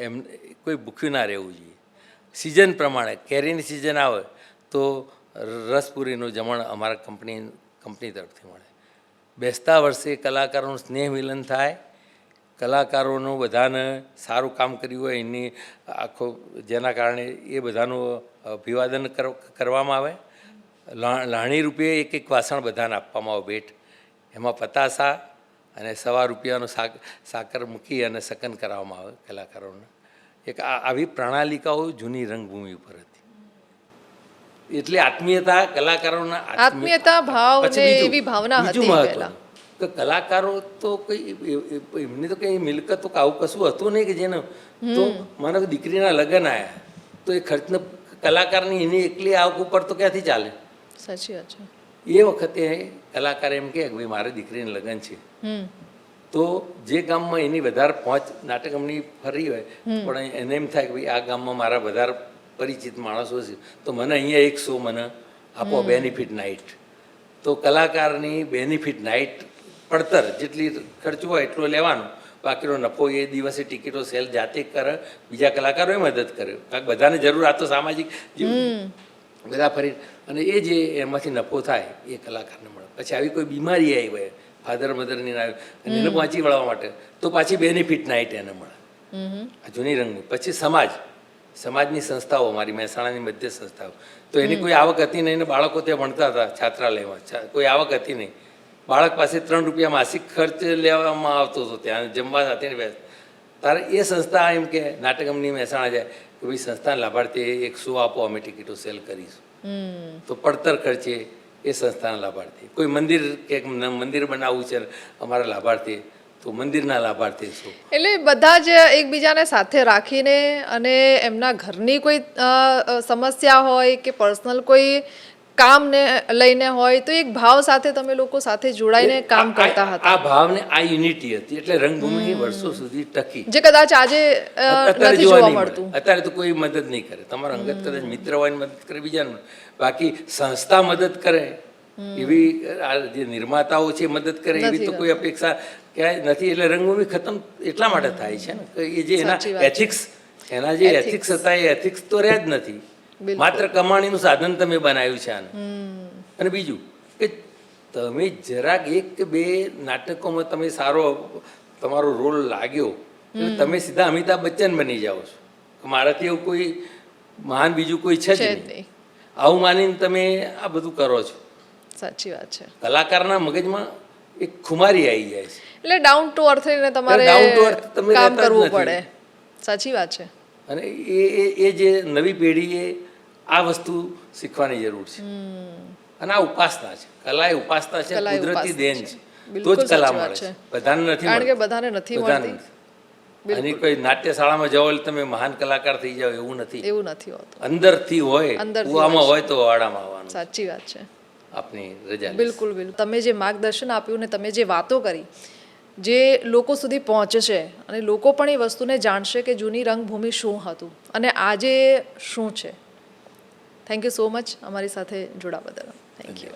એમ કોઈ ભૂખ્યું ના રહેવું જોઈએ. સિઝન પ્રમાણે કેરીની સિઝન આવે તો રસપુરીનું જમણ અમારા કંપની તરફથી મળે. બેસતા વર્ષે કલાકારોનું સ્નેહ મિલન થાય. કલાકારોનું બધાને સારું કામ કર્યું હોય એની આખો, જેના કારણે એ બધાનું અભિવાદન કરવામાં આવે. લાણી રૂપે 1 વાસણ બધાને આપવામાં આવે ભેટ. એમાં પતાસા અને ₹1 સાકર મૂકી અને સકન કરાવવામાં આવે કલાકારોને. એક આવી પ્રણાલિકાઓ જૂની રંગભૂમિ ઉપર હતી. એટલે આત્મીયતા, કલાકારોના આત્મીયતા ભાવ ને એવી ભાવના હતી પહેલા. કે કલાકારો તો કોઈ એમની તો કંઈ મિલકત તો આવું કશું હતું નહીં કે જેને તો માનો દીકરીના લગ્ન આવ્યા તો એ ખર્ચને કલાકારની એની એકલી આવક ઉપર તો ક્યાંથી ચાલે? સાચી વાત છે. એ વખતે કલાકાર એમ કે ભાઈ મારે દીકરીને લગ્ન છે, તો જે ગામમાં એની વધારે પહોંચ નાટક કંપની ફરી હોય પણ એને એમ થાય કે ભાઈ આ ગામમાં મારા વધારે પરિચિત માણસો છે તો મને અહીંયા 1 શો મને આપો, બેનિફિટ નાઇટ. તો કલાકારની બેનિફિટ નાઇટ પડતર જેટલી ખર્ચ હોય એટલો લેવાનો, બાકીનો નફો એ દિવસે ટિકિટો સેલ જાતે કરે, બીજા કલાકારોએ મદદ કરે. કારણ કે બધાને જરૂર, આ તો સામાજિક જીવન. બધા ફરી અને એ જે એમાંથી નફો થાય એ કલાકારને મળે. પછી આવી કોઈ બીમારી આવી હોય ફાધર મધરની ના આવી અને એને પહોંચી વળવા માટે તો પાછી બેનિફિટ નાઇટ એને મળે. આ જૂની રંગની. પછી સમાજની સંસ્થાઓ, મારી મહેસાણાની મધ્ય સંસ્થાઓ, તો એની કોઈ આવક હતી નહીં ને બાળકો ત્યાં ભણતા હતા છાત્રાલયમાં, કોઈ આવક હતી નહીં. બાળક પાસે 3 રૂપિયા માસિક ખર્ચ લેવામાં આવતો હતો, ત્યાં જમવા સાથે તારે એ સંસ્થા એમ કે નાટક કંપની મહેસાણા જાય કે ભાઈ સંસ્થાના લાભાર્થી એક શો આપો, અમે ટિકિટો સેલ કરીશું. તો પડતર ખર્ચે એ સંસ્થાના લાભાર્થી. કોઈ મંદિર કે મંદિર બનાવવું છે અમારા લાભાર્થી, તો મંદિરના લાભાર્થી શું. એટલે બધા જ એકબીજાને સાથે રાખીને અને એમના ઘરની કોઈ સમસ્યા હોય કે પર્સનલ કોઈ કામને લઈને હોય તો એક ભાવ સાથે તમે લોકો સાથે જોડાઈને કામ કરતા હતા. આ ભાવને આ યુનિટી હતી એટલે રંગભૂમિ વર્ષો સુધી ટકી, જે કદાચ આજે નથી જોવા મળતું. અત્યારે તો કોઈ મદદ નહીં કરે. તમારો અંગત કદાચ મિત્ર હોય મદદ કરે બીજાને, બાકી સંસ્થા મદદ કરે એવી આ જે નિર્માતાઓ છે મદદ કરે એવી તો કોઈ અપેક્ષા ક્યાંય નથી. એટલે રંગભૂમિ ખતમ એટલા માટે થાય છે ને કે એ જે એના એથિક્સ હતા એ એથિક્સ તો રહ્યા જ નથી. માત્ર કમાણીનું સાધન તમે બનાવ્યું છે આને. અને બીજું કે તમે જરાક 1 કે 2 નાટકોમાં તમે સારો તમારો રોલ લાગ્યો એટલે તમે સીધા અમિતાભ બચ્ચન બની જાઓ છો. મારાથી એવું કોઈ મહાન બીજું કોઈ છે જ નહીં. આવું માનીને તમે આ બધું કરો છો. સાચી વાત છે. કલાકારના મગજમાં એક ખુમારી આવી જાય છે. એટલે ડાઉન ટુ અર્થ રહીને તમારે કામ કરવું પડે. સાચી વાત છે. અને એ જે નવી પેઢીએ આ વસ્તુ શીખવાની જરૂર છે. અને આ ઉપાસના છે. કલા એ ઉપાસના છે, કુદરતી દેન છે. તો જ કલા મળે છે. બધાને નથી, કારણ કે બધાને નથી મળતી. અને કોઈ નાટ્યશાળામાં જાઓ એટલે તમે મહાન કલાકાર થઈ જાઓ એવું નથી. એવું નથી હોતું. અંદરથી હોય, કુવામાં હોય તો વાડામાં આવવાનું. સાચી વાત છે. આપની રજા. બિલકુલ બિલકુલ. તમે જે માર્ગદર્શન આપ્યું ને તમે જે વાતો કરી જે લોકો સુધી પહોંચશે અને લોકો પણ એ વસ્તુને જાણશે કે જૂની રંગભૂમિ શું હતું અને આજે શું છે. થેન્ક યુ સો મચ અમારી સાથે જોડા બદલ. Thank you.